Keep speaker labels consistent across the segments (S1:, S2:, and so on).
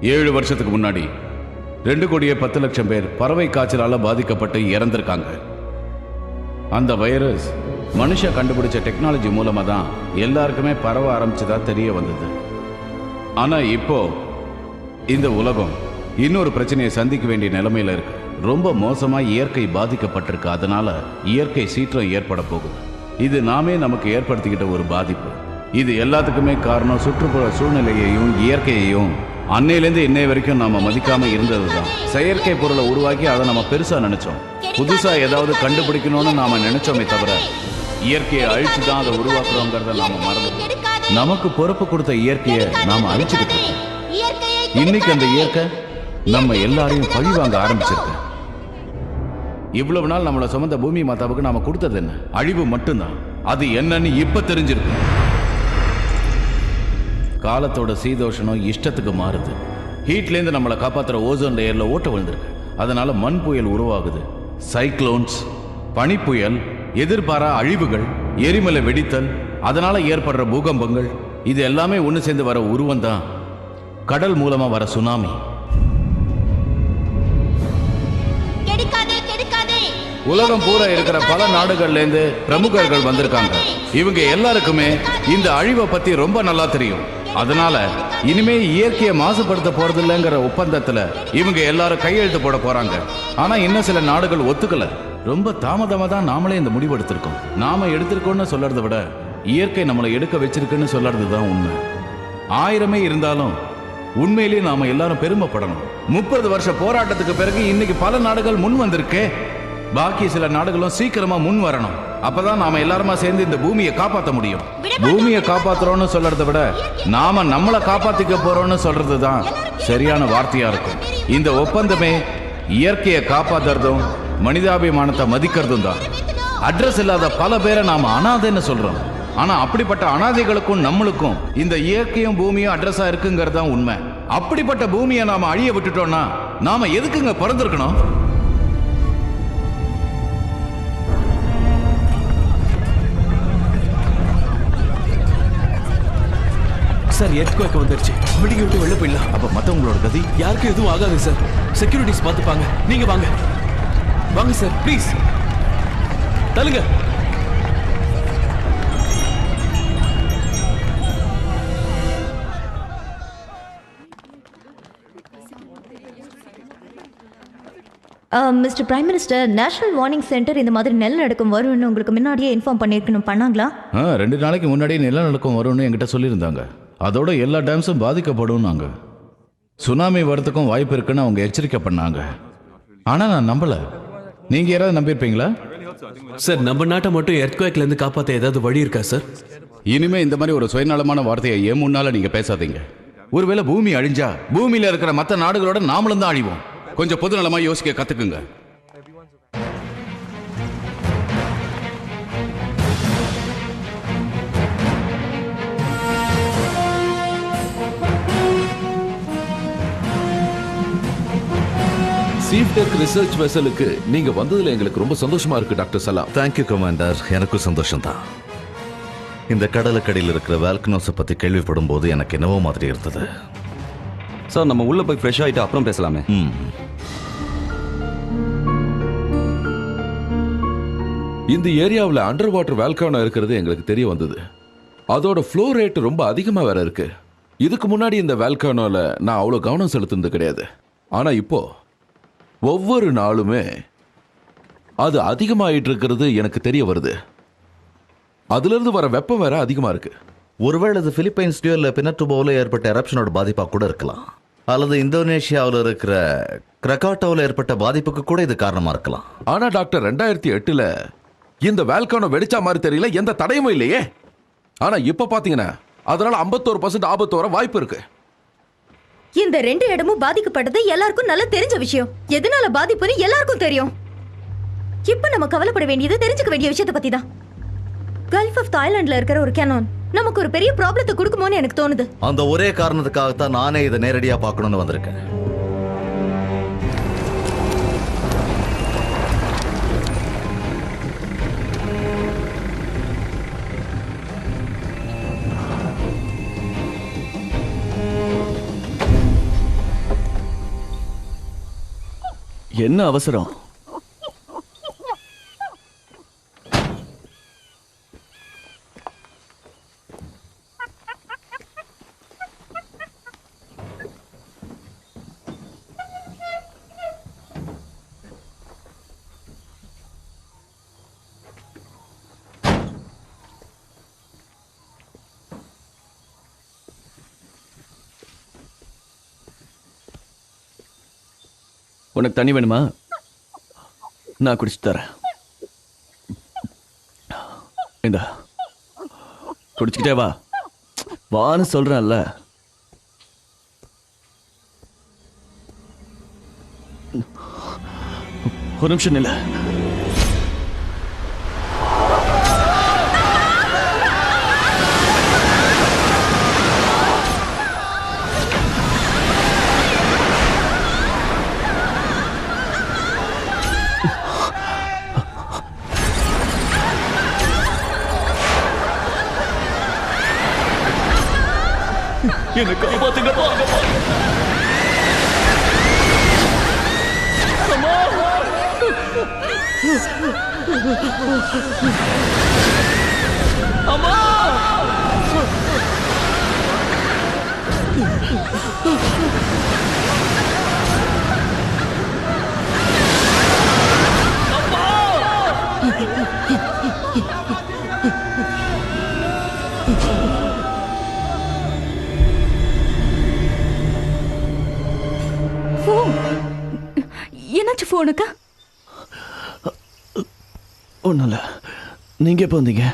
S1: 7 வருஷத்துக்கு முன்னாடி 2,10,00,000 பேர் பறவை காய்ச்சலால பாதிக்கப்பட்டு இறந்திருக்காங்க. அந்த வைரஸ் மனுஷன் கண்டுபிடிச்ச டெக்னாலஜி மூலமா தான் எல்லாருக்குமே பரவ ஆரம்பிச்சதா தெரிய வந்தது. ஆனா இப்போ இந்த உலகம் இன்னொரு பிரச்சனையை சந்திக்க வேண்டிய நிலைமையில இருக்கு. ரொம்ப மோசமா இயற்கை பாதிக்கப்பட்டிருக்கு. அதனால இயற்கை சீற்றம் ஏற்பட போகுது. இது நாமே நமக்கு ஏற்படுத்திக்கிட்ட ஒரு பாதிப்பு. இது எல்லாத்துக்குமே காரணம் சுற்றுப்புற சூழ்நிலையையும் இயற்கையையும் அன்னையிலேருந்து இன்னை வரைக்கும் நாம மதிக்காம இருந்ததுதான். செயற்கை பொருளை உருவாக்கி அதை நம்ம பெருசா நினைச்சோம். புதுசா ஏதாவது கண்டுபிடிக்கணும்னு நாம நினைச்சோமே தவிர இயற்கையை அழிச்சு தான் அதை உருவாக்குறோங்கிறத நாம மறந்துட்டோம். நமக்கு பொறுப்பு கொடுத்த இயற்கையை நாம அழிச்சுக்கிட்டு இருக்கோம். இன்னைக்கு அந்த இயற்கை நம்ம எல்லாரையும் பழி வாங்க ஆரம்பிச்சிருக்கு. இவ்வளவு நாள் நம்மளை சுமந்த பூமி மாதாவுக்கு நாம கொடுத்தது என்ன? அழிவு மட்டும்தான். அது என்னன்னு இப்ப தெரிஞ்சிருக்கு. காலத்தோட சீதோஷனம் இஷ்டத்துக்கு மாறுது. ஹீட்லேருந்து நம்மளை காப்பாற்றுற ஓசோன் லேயர்ல ஓட்ட விழுந்திருக்கு. அதனால மண் புயல் உருவாகுது. சைக்ளோன்ஸ், பனிப்புயல், எதிர்பாரா அழிவுகள், எரிமலை வெடித்தல், அதனால ஏற்படுற பூகம்பங்கள், இது எல்லாமே ஒன்று சேர்ந்து வர உருவம் தான் கடல் மூலமா வர சுனாமி. உலகம் பூரா இருக்கிற பல நாடுகள்ல இருந்து பிரமுகர்கள் வந்திருக்காங்க. இவங்க எல்லாருக்குமே இந்த அழிவை பத்தி ரொம்ப நல்லா தெரியும். அதனால இனிமே இயற்கையை மாசுபடுத்த போறது இல்லைங்கிற ஒப்பந்தத்துல இவங்க எல்லாரும் கையெழுத்து போட போறாங்க. ஆனா இன்னும் சில நாடுகள் ஒத்துக்கல. ரொம்ப தாமதமா தான் நாமளே இந்த முடிவு எடுத்திருக்கோம். நாம எடுத்திருக்கோம்னு சொல்றதை விட இயற்கை நம்மளை எடுக்க வச்சிருக்குன்னு சொல்றது தான் உண்மை. 1000 இருந்தாலும் உண்மையிலேயே நாம எல்லாரும் பெருமைப்படணும். 30 வருஷ போராட்டத்துக்கு பிறகு இன்னைக்கு பல நாடுகள் முன் வந்திருக்கே. பாக்கி சில நாடுகளும் சீக்கிரமா முன் வரணும். அப்பதான் நாம எல்லாருமா சேர்ந்து இந்த பூமியை காப்பாற்ற முடியும். பூமியை காப்பாத்துறோம்னு சொல்றதை விட நாம நம்மளை காப்பாத்திக்க போறோம்னு சொல்றது தான் சரியான வார்த்தையா இருக்கும். இந்த ஒப்பந்தமே இயற்கையை காப்பாத்துறதும் மனிதாபிமானத்தை மதிக்கிறதும் தான். அட்ரஸ் இல்லாத பல பேரை நாம அனாதைன்னு சொல்றோம். ஆனா அப்படிப்பட்ட அனாதைகளுக்கும் நம்மளுக்கும் இந்த இயற்கையும் பூமியும் அட்ரஸா இருக்குங்கிறது தான் உண்மை. அப்படிப்பட்ட பூமியை நாம அழிய விட்டுட்டோம்னா நாம எதுக்குங்க பிறந்திருக்கணும்?
S2: சார், எர்த்குவேக் வந்துருச்சு. பில்டிங் விட்டு வெளில போயிடலாம்.
S1: அப்ப மத்தவங்களோட கதி?
S2: யாருக்கும் எதுவும் ஆகாது சார். செக்யூரிட்டிஸ் பார்த்துப்பாங்க. நீங்க வாங்க வாங்க சார், ப்ளீஸ் தள்ளுங்க.
S3: Mister prime minister, national warning centre இந்த மாதிரி நிலநடுக்கம் வரும்னு உங்களுக்கு முன்னாடியே இன்ஃபார்ம் பண்ணியிருக்கணும். பண்ணாங்களா?
S1: 2 நாளைக்கு முன்னாடியே நிலநடுக்கம் வரும்னு என்கிட்ட சொல்லியிருந்தாங்க. அதோட எல்லா டேம்ஸும் பாதிக்கப்படும். நாங்கள் சுனாமி வரத்துக்கும் வாய்ப்பு இருக்குன்னு அவங்க எச்சரிக்கை பண்ணாங்க. ஆனால் நான் நம்பலை. நீங்கள் யாராவது நம்பியிருப்பீங்களா?
S2: சார், நம்ம நாட்டை மட்டும் எர்த்குவேக்லேருந்து காப்பாற்ற ஏதாவது வழி இருக்கா சார்?
S1: இனிமே இந்த மாதிரி ஒரு சுயநலமான வார்த்தையை ஏன் முன்னால நீங்கள் பேசாதீங்க. ஒருவேளை பூமி அழிஞ்சா பூமியில் இருக்கிற மற்ற நாடுகளோட நாமளும் தான் அழிவோம். கொஞ்சம் பொதுநலமாக யோசிக்க கற்றுக்குங்க.
S4: சீஃப்டெக் ரிசர்ச் வெசலுக்கு நீங்க வந்ததுல எங்களுக்கு ரொம்ப சந்தோஷமா இருக்கு டாக்டர் சலாம்.
S5: Thank you commander. எனக்கும் சந்தோஷம் தான். இந்த கடலுக்கடியில் இருக்கிற வால்கனோஸை பத்தி கேள்விப்படும் போது எனக்கு என்னவோ மாதிரி இருந்தது.
S6: சார், நம்ம உள்ள போய் ஃப்ரெஷ் ஆகிட்டு அப்புறம் பேசலாமே.
S4: இந்த ஏரியாவில் அண்டர் வாட்டர் வால்கனோ இருக்கிறது எங்களுக்கு தெரிய வந்தது. அதோட ஃப்ளோ ரேட் ரொம்ப அதிகமாக வேற இருக்கு. இதுக்கு முன்னாடி இந்த வால்கனோல நான் அவ்வளோ கவனம் செலுத்துனது கிடையாது. ஆனால் இப்போ ஒவ்வொரு நாளுமே அது அதிகமாயிட்டு இருக்கிறது எனக்கு தெரிய வருது. அதிலிருந்து வர வெப்பம் வேற அதிகமாக இருக்கு.
S5: ஒருவேளை அது பிலிப்பைன்ஸ் டியூர்ல பினட்டுபோவில் ஏற்பட்ட எரப்ஷனோட பாதிப்பாக கூட இருக்கலாம். அல்லது இந்தோனேஷியாவில் இருக்கிற கிரகாட்டோவில் ஏற்பட்ட பாதிப்புக்கு கூட இது காரணமாக இருக்கலாம்.
S4: ஆனால் டாக்டர், 2008 இந்த வால்கனோ வெடிச்சா மாதிரி தெரியல, எந்த தடையும் இல்லையே. ஆனால் இப்போ பார்த்தீங்கன்னா அதனால 51% ஆபத்து வர வாய்ப்பு இருக்கு.
S3: இந்த 2 இடமும் பாதிக்கப்பட்டது எல்லாருக்கும் நல்லா தெரிஞ்ச விஷயம். எதனால பாதிப்புன்னு எல்லாருக்கும் தெரியும். இப்ப நம்ம கவலைப்பட வேண்டியது தெரிஞ்சுக்க வேண்டிய விஷயத்தை பத்தி தான். கல்ஃப் ஆஃப் தாய்லாந்துல இருக்கிற ஒரு கேனான் நமக்கு ஒரு பெரிய ப்ராப்ளத்தை கொடுக்குமோன்னு எனக்கு தோணுது.
S5: அந்த ஒரே காரணத்துக்காகத்தான் நானே இதை நேரடியா பார்க்கணும்னு வந்திருக்கேன்.
S2: என்ன அவசரம்? உனக்கு தண்ணி வேணுமா? நான் குடிச்சு தரேன். இந்தா குடிச்சுக்கிட்டே வா. வான்னு சொல்றேன்ல. ஒரு நிமிஷம் இல்ல. என்ன காப்பாத்துங்கப்பா. அம்மா,
S3: என்னாச்சு போனுக்கு?
S2: ஒண்ணும் இல்ல. நீங்க எப்போ வந்தீங்க?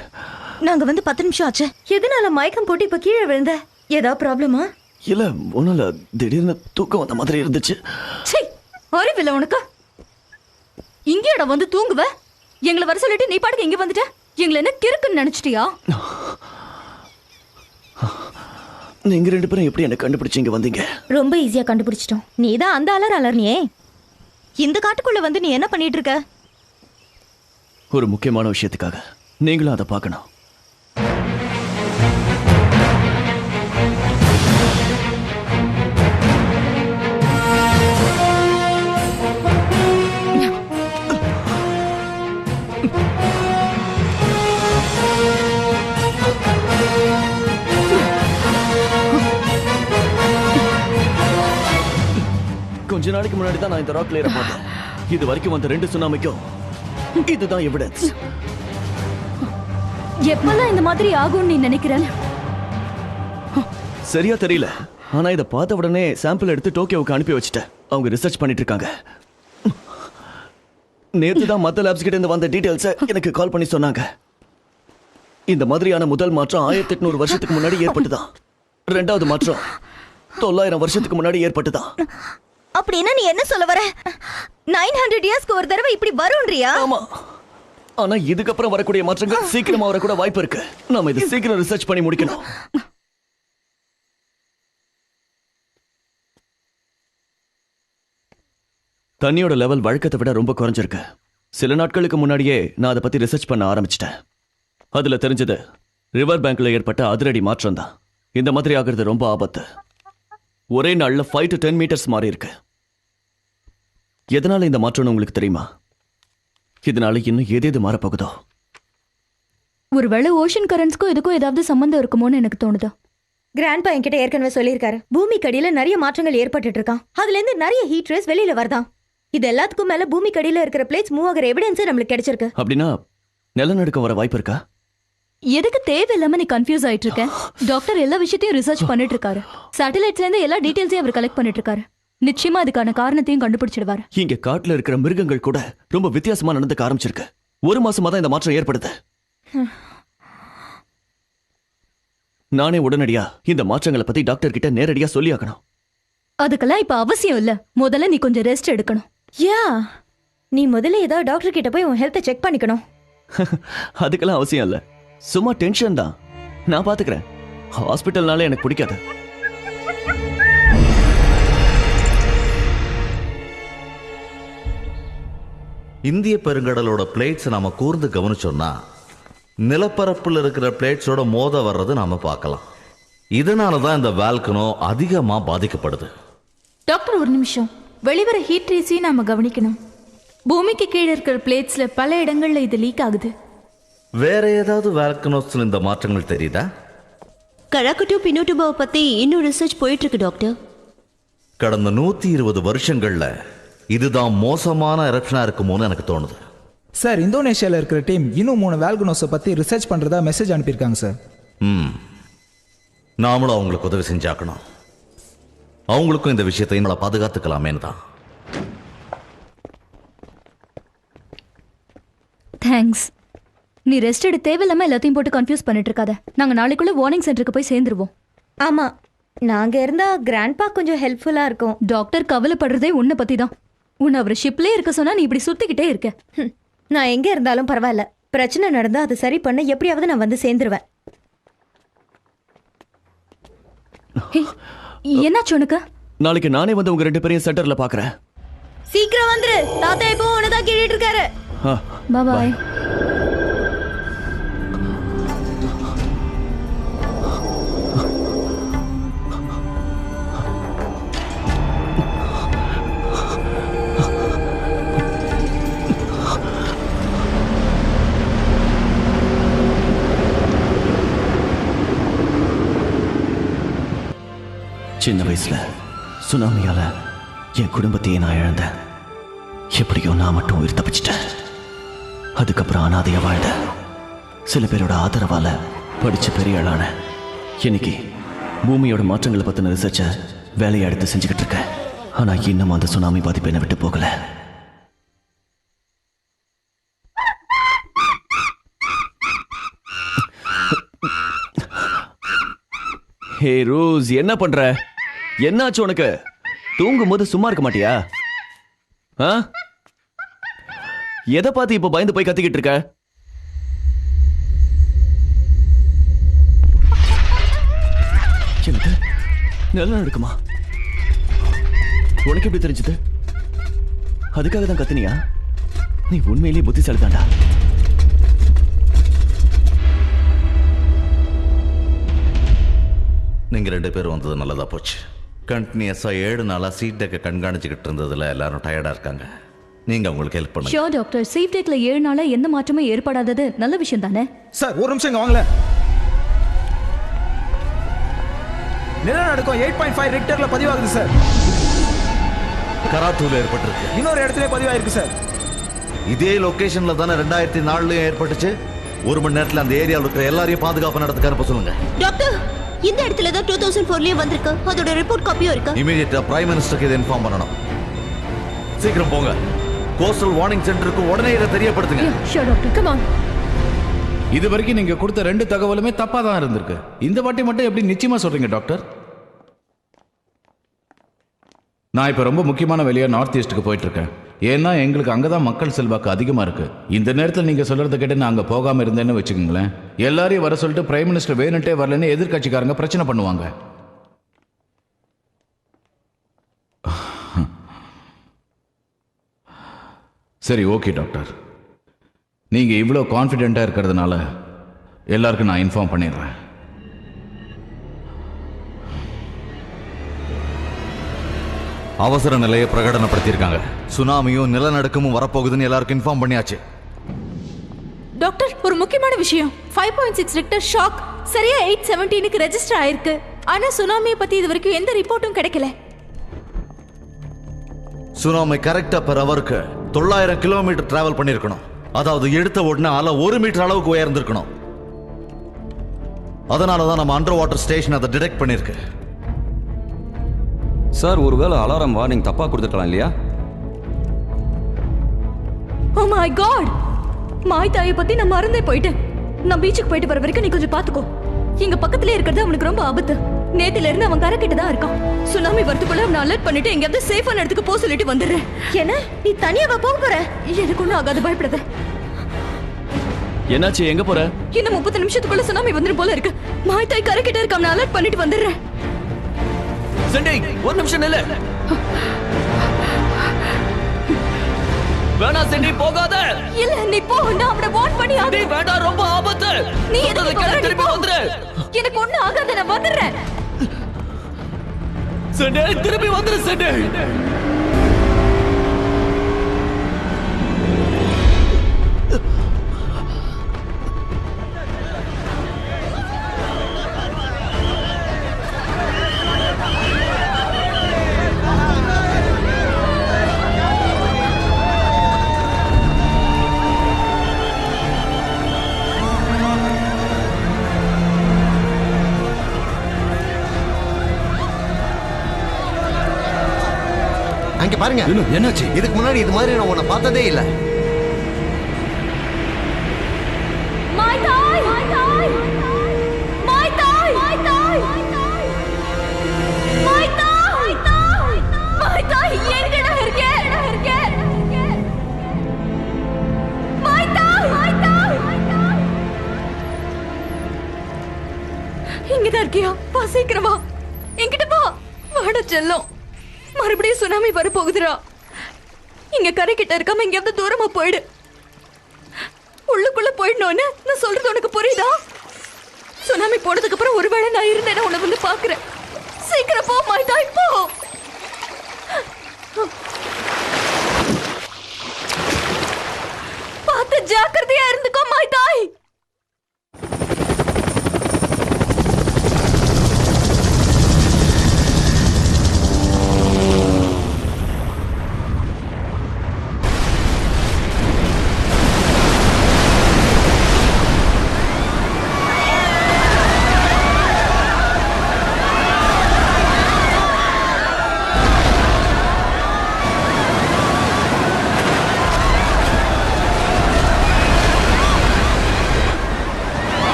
S3: நாங்க வந்து 10 நிமிஷம் ஆச்சு. எதனால மயக்கம் போட்டு இப்ப கீழே விழுந்த? ஏதாவது ப்ராப்ளமா?
S2: இல்ல ஒண்ணும் இல்ல. திடீர்னு தூக்கம் வந்த மாதிரி இருந்துச்சு.
S3: சீ, அறிவில்ல உனக்கு. இங்கேடா வந்து தூங்குவ? எங்களை வர சொல்லிட்டு நீ பாட்டுக்கு இங்க வந்துட்ட. எங்களை என்ன கிறுக்குன்னு நினைச்சிட்டியா?
S2: நீங்க ரெண்டு பேரும் எப்படி என்ன கண்டுபிடிச்சு இங்க வந்தீங்க?
S3: ரொம்ப ஈஸியா கண்டுபிடிச்சிட்டோம். நீ தான் அந்த அலர்னியே. இந்த காட்டுக்குள்ள வந்து நீ என்ன பண்ணிட்டு இருக்க?
S2: ஒரு முக்கியமான விஷயத்துக்காக. நீங்களும் அதை பார்க்கணும். கொஞ்ச நாளைக்கு முன்னாடி தான் நான் இந்த ராக் லேயரை பார்த்தேன். இது வரைக்கும் வந்த 2 சுனாமிக்கும் இதுதான் எவிடன்ஸ்.
S3: எப்பெல்லாம் இந்த மாதிரி ஆகும்னு நீ நினைக்கிறேன்?
S2: சரியா தெரியல. ஆனா இதை பார்த்த உடனே சாம்பிள் எடுத்து டோக்கியோவுக்கு அனுப்பி வச்சுட்டேன். அவங்க ரிசர்ச் பண்ணிட்டு இருக்காங்க. நேத்து தான் மத்த லேப்ஸ் கிட்ட இருந்து வந்த டீடைல்ஸ் எனக்கு கால் பண்ணி சொன்னாங்க. இந்த மாதிரியான முதல் மாற்றம் 1800 வருஷத்துக்கு முன்னாடி ஏற்பட்டுதான். 2வது மாற்றம் 900 வருஷத்துக்கு முன்னாடி ஏற்பட்டுதான்.
S3: அப்படின்னா நீ என்ன சொல்ல வர? 900 இயர்ஸ்க்கு ஒரு தடவை இப்படி வரும்ன்றியா?
S2: ஆமா. ஆனா இதுக்கப்புறம் வரக்கூடிய மாற்றங்கள் சீக்கிரமா வரக்கூட வாய்ப்பு இருக்கு. நாம இதை சீக்கிரம் ரிசர்ச் பண்ணி முடிக்கணும். தண்ணியோட லெவல் வழக்கத்தை விட ரொம்ப குறைஞ்சிருக்கு. சில நாட்களுக்கு முன்னாடியே நான் அதை பத்தி ரிசர்ச் பண்ண ஆரம்பிச்சிட்டேன். அதுல தெரிஞ்சது ரிவர் பேங்க்ல ஏற்பட்ட அதிரடி மாற்றம் தான். இந்த மாதிரி ஆகிறது ரொம்ப ஆபத்து. ஒரே நாள்ல 5 to 10 மீட்டர்ஸ் மாறி இருக்கு. எதனால இந்த மாற்றம்னு உங்களுக்கு தெரியுமா? இதனால இன்னும் ஏதேது மாறப்போகுதோ?
S3: ஒருவேளை ஓஷன் கரண்ட்ஸ்க்கும் இதுக்கும் ஏதாவது சம்பந்தம் இருக்குமோன்னு எனக்கு தோணுது. கிராண்ட்பா என்கிட்ட ஏற்கனவே சொல்லியிருக்காரு. பூமிக்கடியில நிறைய மாற்றங்கள் ஏற்பட்டு இருக்கான். அதுல இருந்து நிறைய ஹீட் ரேஸ் வெளியில வருதான். இது எல்லாத்துக்கும் மேல பூமிக்கடியில இருக்கிற பிளேட்ஸ் மூவ் ஆகிற எவிடன்ஸ் நம்மளுக்கு கிடைச்சிருக்கு.
S2: அப்படின்னா நிலநடுக்கம் வர வாய்ப்பு இருக்கா?
S3: எதுக்கு தேவையில்லாம நீ கன்ஃபியூஸ் ஆயிட்டு இருக்க? டாக்டர் எல்லா விஷயத்தையும் ரிசர்ச் பண்ணிட்டு இருக்காரு. சேட்டலைட்ஸ்ல இருந்து எல்லா டீடைல்ஸையும் அவர் கலெக்ட் பண்ணிட்டு இருக்காரு. நிச்சயமா அதுக்கான காரணத்தையும் கண்டுபிடிச்சிடுவாரு.
S2: இங்க காட்டுல இருக்கிற மிருகங்கள் கூட ரொம்ப வித்தியாசமா நடந்துக்க ஆரம்பிச்சிருக்கு. 1 மாசமா தான் இந்த மாற்றம் ஏற்படுது. நானே உடனடியா இந்த மாற்றங்களை பத்தி டாக்டர் கிட்ட நேரடியா சொல்லி ஆகணும்.
S3: அதுக்கெல்லாம் இப்ப அவசியம் இல்ல. முதல்ல நீ கொஞ்சம் ரெஸ்ட் எடுக்கணும். யா, நீ முதல்ல ஏதாவது டாக்டர் கிட்ட போய் உன் ஹெல்த்தை செக் பண்ணிக்கணும்.
S2: அதுக்கெல்லாம் அவசியம் இல்ல. சும்மா டென்ஷன் தான். நான் பாத்துக்கிறேன். ஹாஸ்பிட்டல்னாலே எனக்கு பிடிக்காது.
S5: இந்திய பெருங்கடலோட பிளேட்ஸை நாம கூர்ந்து கவனிச்சோம்னா நிலப்பரப்புல இருக்கிற பிளேட்ஸோட மோத வர்றது நாம பார்க்கலாம். இதனால தான் இந்த வால்கனோ அதிகமா பாதிக்கப்படுது.
S3: டாக்டர் ஒரு நிமிஷம்.
S7: வெளிவர ஹீட் ரேஸையும் நாம கவனிக்கணும். பூமிக்கு கீழே இருக்கிற பிளேட்ஸ்ல பல இடங்கள்ல இது லீக் ஆகுது.
S5: வேற ஏதாவது வேல்கனோஸ்ல இந்த மாற்றங்கள் தெரியுதா?
S8: கராக்குட்டு பினோட்டுபாவை பத்தி இன்னும் ரிசர்ச் போயிட்டு இருக்கு டாக்டர்.
S5: கடந்த 120 வருஷங்கள்ல இதுதான் மோசமான எரப்ஷனா இருக்குமோன்னு எனக்கு தோணுது.
S9: சார், இந்தோனேஷியாவில் இருக்கிற டீம் இன்னும் 3 வேல்கனோஸை பற்றி ரிசர்ச் பண்ணுறதா மெசேஜ் அனுப்பியிருக்காங்க சார்.
S5: நாமளும் அவங்களுக்கு உதவி செஞ்சாக்கணும். அவங்களுக்கும் இந்த விஷயத்தை நம்மளை பாதுகாத்துக்கலாமேன்னு தான்.
S3: தேங்க்ஸ். நீ ரெஸ்ட் எடு, தேவையில்லாம எல்லாத்தையும் போட்டு கன்ஃபியூஸ் பண்ணிட்டு இருக்காத. நாங்க நாளைக்குள்ள வார்னிங் சென்டருக்கு போய் சேர்ந்துருவோம். ஆமா, நாங்க இருந்தா கிராண்ட்பா கொஞ்சம் ஹெல்ப்ஃபுல்லா இருக்கும். டாக்டர் கவலைப்படுறதே உன்னை பத்தி தான். உன்னை அவர் ஷிப்லயே இருக்க சொன்னா நீ இப்படி சுத்திக்கிட்டே இருக்க. நான் எங்க இருந்தாலும் பரவாயில்ல, பிரச்சனை நடந்தா அதை சரி பண்ண எப்படியாவது நான் வந்து சேர்ந்துருவேன். என்னாச்சு உனக்கு?
S2: நாளைக்கு நானே வந்து உங்க 2 பேரையும் சென்டர்ல பாக்குறேன்.
S3: சீக்கிரம் வந்துரு, தாத்தா இப்போ உனதான் கேட்டுட்டு இருக்காரு. பாய்.
S2: சின்ன வயசுல சுனாமியால என் குடும்பத்தையே நான் இழந்தேன். எப்படியோ நான் மட்டும் உயிர் தப்பிச்சிட்டேன். அதுக்கப்புறம் அனாதையா வாழ்ந்த சில பேரோட ஆதரவால படிச்சு பெரிய ஆளான இன்னைக்கு பூமியோட மாற்றங்களை பத்தின ரிசர்ச்சை வேலையை எடுத்து செஞ்சுக்கிட்டு இருக்கேன். ஆனா இன்னும் அந்த சுனாமி பாதிப்பு என்னை விட்டு போகல. ஹே ரோஸ், என்ன பண்ற? என்னாச்சு உனக்கு? தூங்கும் போது சும்மா இருக்க மாட்டியா? எதை பார்த்து இப்ப பயந்து போய் கத்திக்கிட்டு இருக்க? எனக்கு நல்லா இருக்குமா? உனக்கு எப்படி தெரிஞ்சது? அதுக்காக தான் கத்தினியா? நீ உண்மையிலேயே புத்திசாலி தாண்டா.
S5: நீங்க 2 பேரும் வந்தது நல்லதா போச்சு. கண்டினியூஸா 7 நாளா சீட் டெக்கை கண்காணிச்சுக்கிட்டு இருந்ததுல எல்லாரும் டயர்டா இருக்காங்க. நீங்க உங்களுக்கு ஹெல்ப் பண்ணுங்க.
S3: ஷோர் டாக்டர், சீட் டெக்ல 7 நாளா எந்த மாற்றமும் ஏற்படாதது நல்ல விஷயம் தானே?
S9: சார், ஒரு நிமிஷம் இங்க வாங்கல. நிலநடுக்கம் 8.5 ரிக்டர்ல பதிவாகுது சார்.
S5: கராத்தூல ஏற்பட்டிருக்கு.
S9: இன்னொரு இடத்துல பதிவாயிருக்கு சார்.
S5: இதே லொகேஷன்ல தானே 2004 ஏற்பட்டுச்சு. 1 மணி நேரத்துல அந்த ஏரியாவில் இருக்கிற எல்லாரையும் பாதுகாப்பு நடத்துக்க அனுப்ப சொல்லுங்க.
S8: டாக்டர், இந்த இடத்துல தான் 2004லயே வந்திருக்கு. அதோட ரிப்போர்ட் காப்பியும் இருக்கு.
S5: இமிடியேட்டா பிரைம் மினிஸ்டருக்கு இதை இன்ஃபார்ம் பண்ணணும். சீக்கிரம் போங்க. கோஸ்டல் வார்னிங் சென்டருக்கு உடனே இதை தெரியப்படுத்துங்க.
S3: Sure doctor, come on.
S1: இது வரைக்கும் நீங்க கொடுத்த 2 தகவலுமே தப்பா தான் இருந்திருக்கு. இந்த வாட்டி மட்டும் எப்படி நிச்சயமா சொல்றீங்க டாக்டர்? நான் இப்ப ரொம்ப முக்கியமான வேலையா நார்த் ஈஸ்ட்டுக்கு போயிட்டு இருக்கேன். ஏன்னா எங்களுக்கு அங்கதான் மக்கள் செல்வாக்கு அதிகமா இருக்கு. இந்த நேரத்தில் நீங்க சொல்றதை கேட்டு நான் அங்க போகாம இருந்தேன்னு வச்சுக்கோங்களேன், எல்லாரையும் வர சொல்லிட்டு பிரைம் மினிஸ்டர் வேணுட்டே வரலன்னு எதிர்கட்சிக்காரங்க பிரச்சனை பண்ணுவாங்க. சரி, ஓகே டாக்டர். நீங்க இவ்வளோ கான்ஃபிடென்ட்டா இருக்கிறதுனால எல்லாருக்கும் நான் இன்ஃபார்ம் பண்ணிடுறேன்.
S5: அவசர நிலையை பிரகடனப்படுத்தியிருக்காங்க. சுனாமியும் நிலநடுக்கமும் வரப்போகுதுன்னு எல்லாருக்கும் இன்ஃபார்ம் பண்ணியாச்சு.
S7: டாக்டர், ஒரு முக்கியமான விஷயம். 5.6 ரிக்டர் ஷாக் சரியா 8:17க்கு ரெஜிஸ்டர் ஆயிருக்கு. ஆனா சுனாமியை பத்தி இது வரைக்கும் எந்த ரிப்போர்ட்டும் கிடைக்கல.
S5: சுனாமி கரெக்டா பெர் ஹவருக்கு 900 கிலோமீட்டர் டிராவல் பண்ணிருக்கணும். அதாவது எடுத்த உடனே அலை 1 மீட்டர் அளவுக்கு உயர்ந்திருக்கணும். அதனாலதான் நம்ம அண்டர் வாட்டர் ஸ்டேஷன் அதை டிடெக்ட் பண்ணிருக்கு.
S6: சார், ஒருவேளை அலாரம் வார்னிங் தப்பா கொடுத்துருக்கலாம் இல்லையா?
S3: ஓ மை காட், மாய் தாயை பத்தி நான் மறந்தே போயிட்டேன். நான் பீச்சுக்கு போயிட்டு வர வரைக்கும் நீ கொஞ்சம் பாத்துக்கோ. இங்க பக்கத்துல இருக்கிறது அவனுக்கு ரொம்ப ஆபத்து. நேத்துல இருந்து அவன் கரை கிட்ட தான் இருக்கான். சுனாமி வரதுக்குள்ள அவனை அலர்ட் பண்ணிட்டு எங்கேயாவது சேஃபான இடத்துக்கு போக சொல்லிட்டு வந்துடுறேன். என்ன, நீ தனியாவா போக போற? எனக்கு ஒன்றும் ஆகாது, பயப்படாத.
S2: என்னாச்சு? எங்க போற?
S3: இன்னும் 30 நிமிஷத்துக்குள்ள சுனாமி வந்துடும் போல இருக்கு. மாய் தாய் கரை கிட்ட இருக்க அவனை அலர்ட் பண்ணிட்டு வந்துடுறேன்.
S2: சென்டி, ஒரு நிமிஷம் நில்லு. வேணா சென்டி, போகாத.
S3: இல்ல, நீ போ. நான் அவனை வார்ன் பண்ணி
S2: நீ வேண்டாம், ரொம்ப ஆபத்து.
S3: நீ எதுக்கு
S2: திருப்பி வந்துரு.
S3: எனக்கு ஒண்ணு ஆகாத, நான் வந்துடுறேன்.
S2: சென்டி, திருப்பி வந்துரு சென்டி.
S10: அங்க பாருங்க.
S6: என்னாச்சு?
S10: இதுக்கு முன்னாடி இது மாதிரி நான் உன்னை பார்த்ததே இல்ல.
S7: இங்கதான் இருக்கியா? வா சீக்கிரம் வா, என்கிட்ட வா. வாட செல்லம், மறுபடியும் சுனாமி வர போகுதுடா. இங்க கரை கிட்ட இருக்காம எங்கேயாவது தூரமா போயிடு. உள்ளுக்குள்ள போயிடணும்னு நான் சொல்றது உனக்கு புரியுதா? சுனாமி போனதுக்கு அப்புறம் ஒருவேளை நான் இருந்தேன்னா உன்னை வந்து பாக்குறேன். சீக்கிரம் போ மாய்தாய், போ. பார்த்து ஜாக்கிரதையா இருந்துக்கோ மாய்தாய்.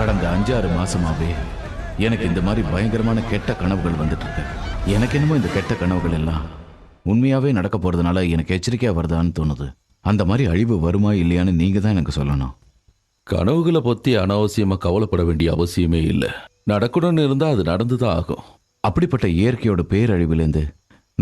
S1: கடந்த 5-6 மாசமாவே எனக்கு இந்த மாதிரி பயங்கரமான கெட்ட கனவுகள் வந்துட்டு இருக்கு. எனக்கு என்னமோ இந்த கெட்ட கனவுகள் எல்லாம் உண்மையாவே நடக்க போறதுனால எனக்கு எச்சரிக்கையா வருதான்னு தோணுது. அந்த மாதிரி அழிவு வருமா இல்லையான்னு நீங்க தான் எனக்கு சொல்லணும்.
S4: கனவுகளை பத்தி அனாவசியமா கவலைப்பட வேண்டிய அவசியமே இல்லை. நடக்கணும்னு இருந்தா அது நடந்துதான் ஆகும்.
S1: அப்படிப்பட்ட இயற்கையோட பேரழிவுலேருந்து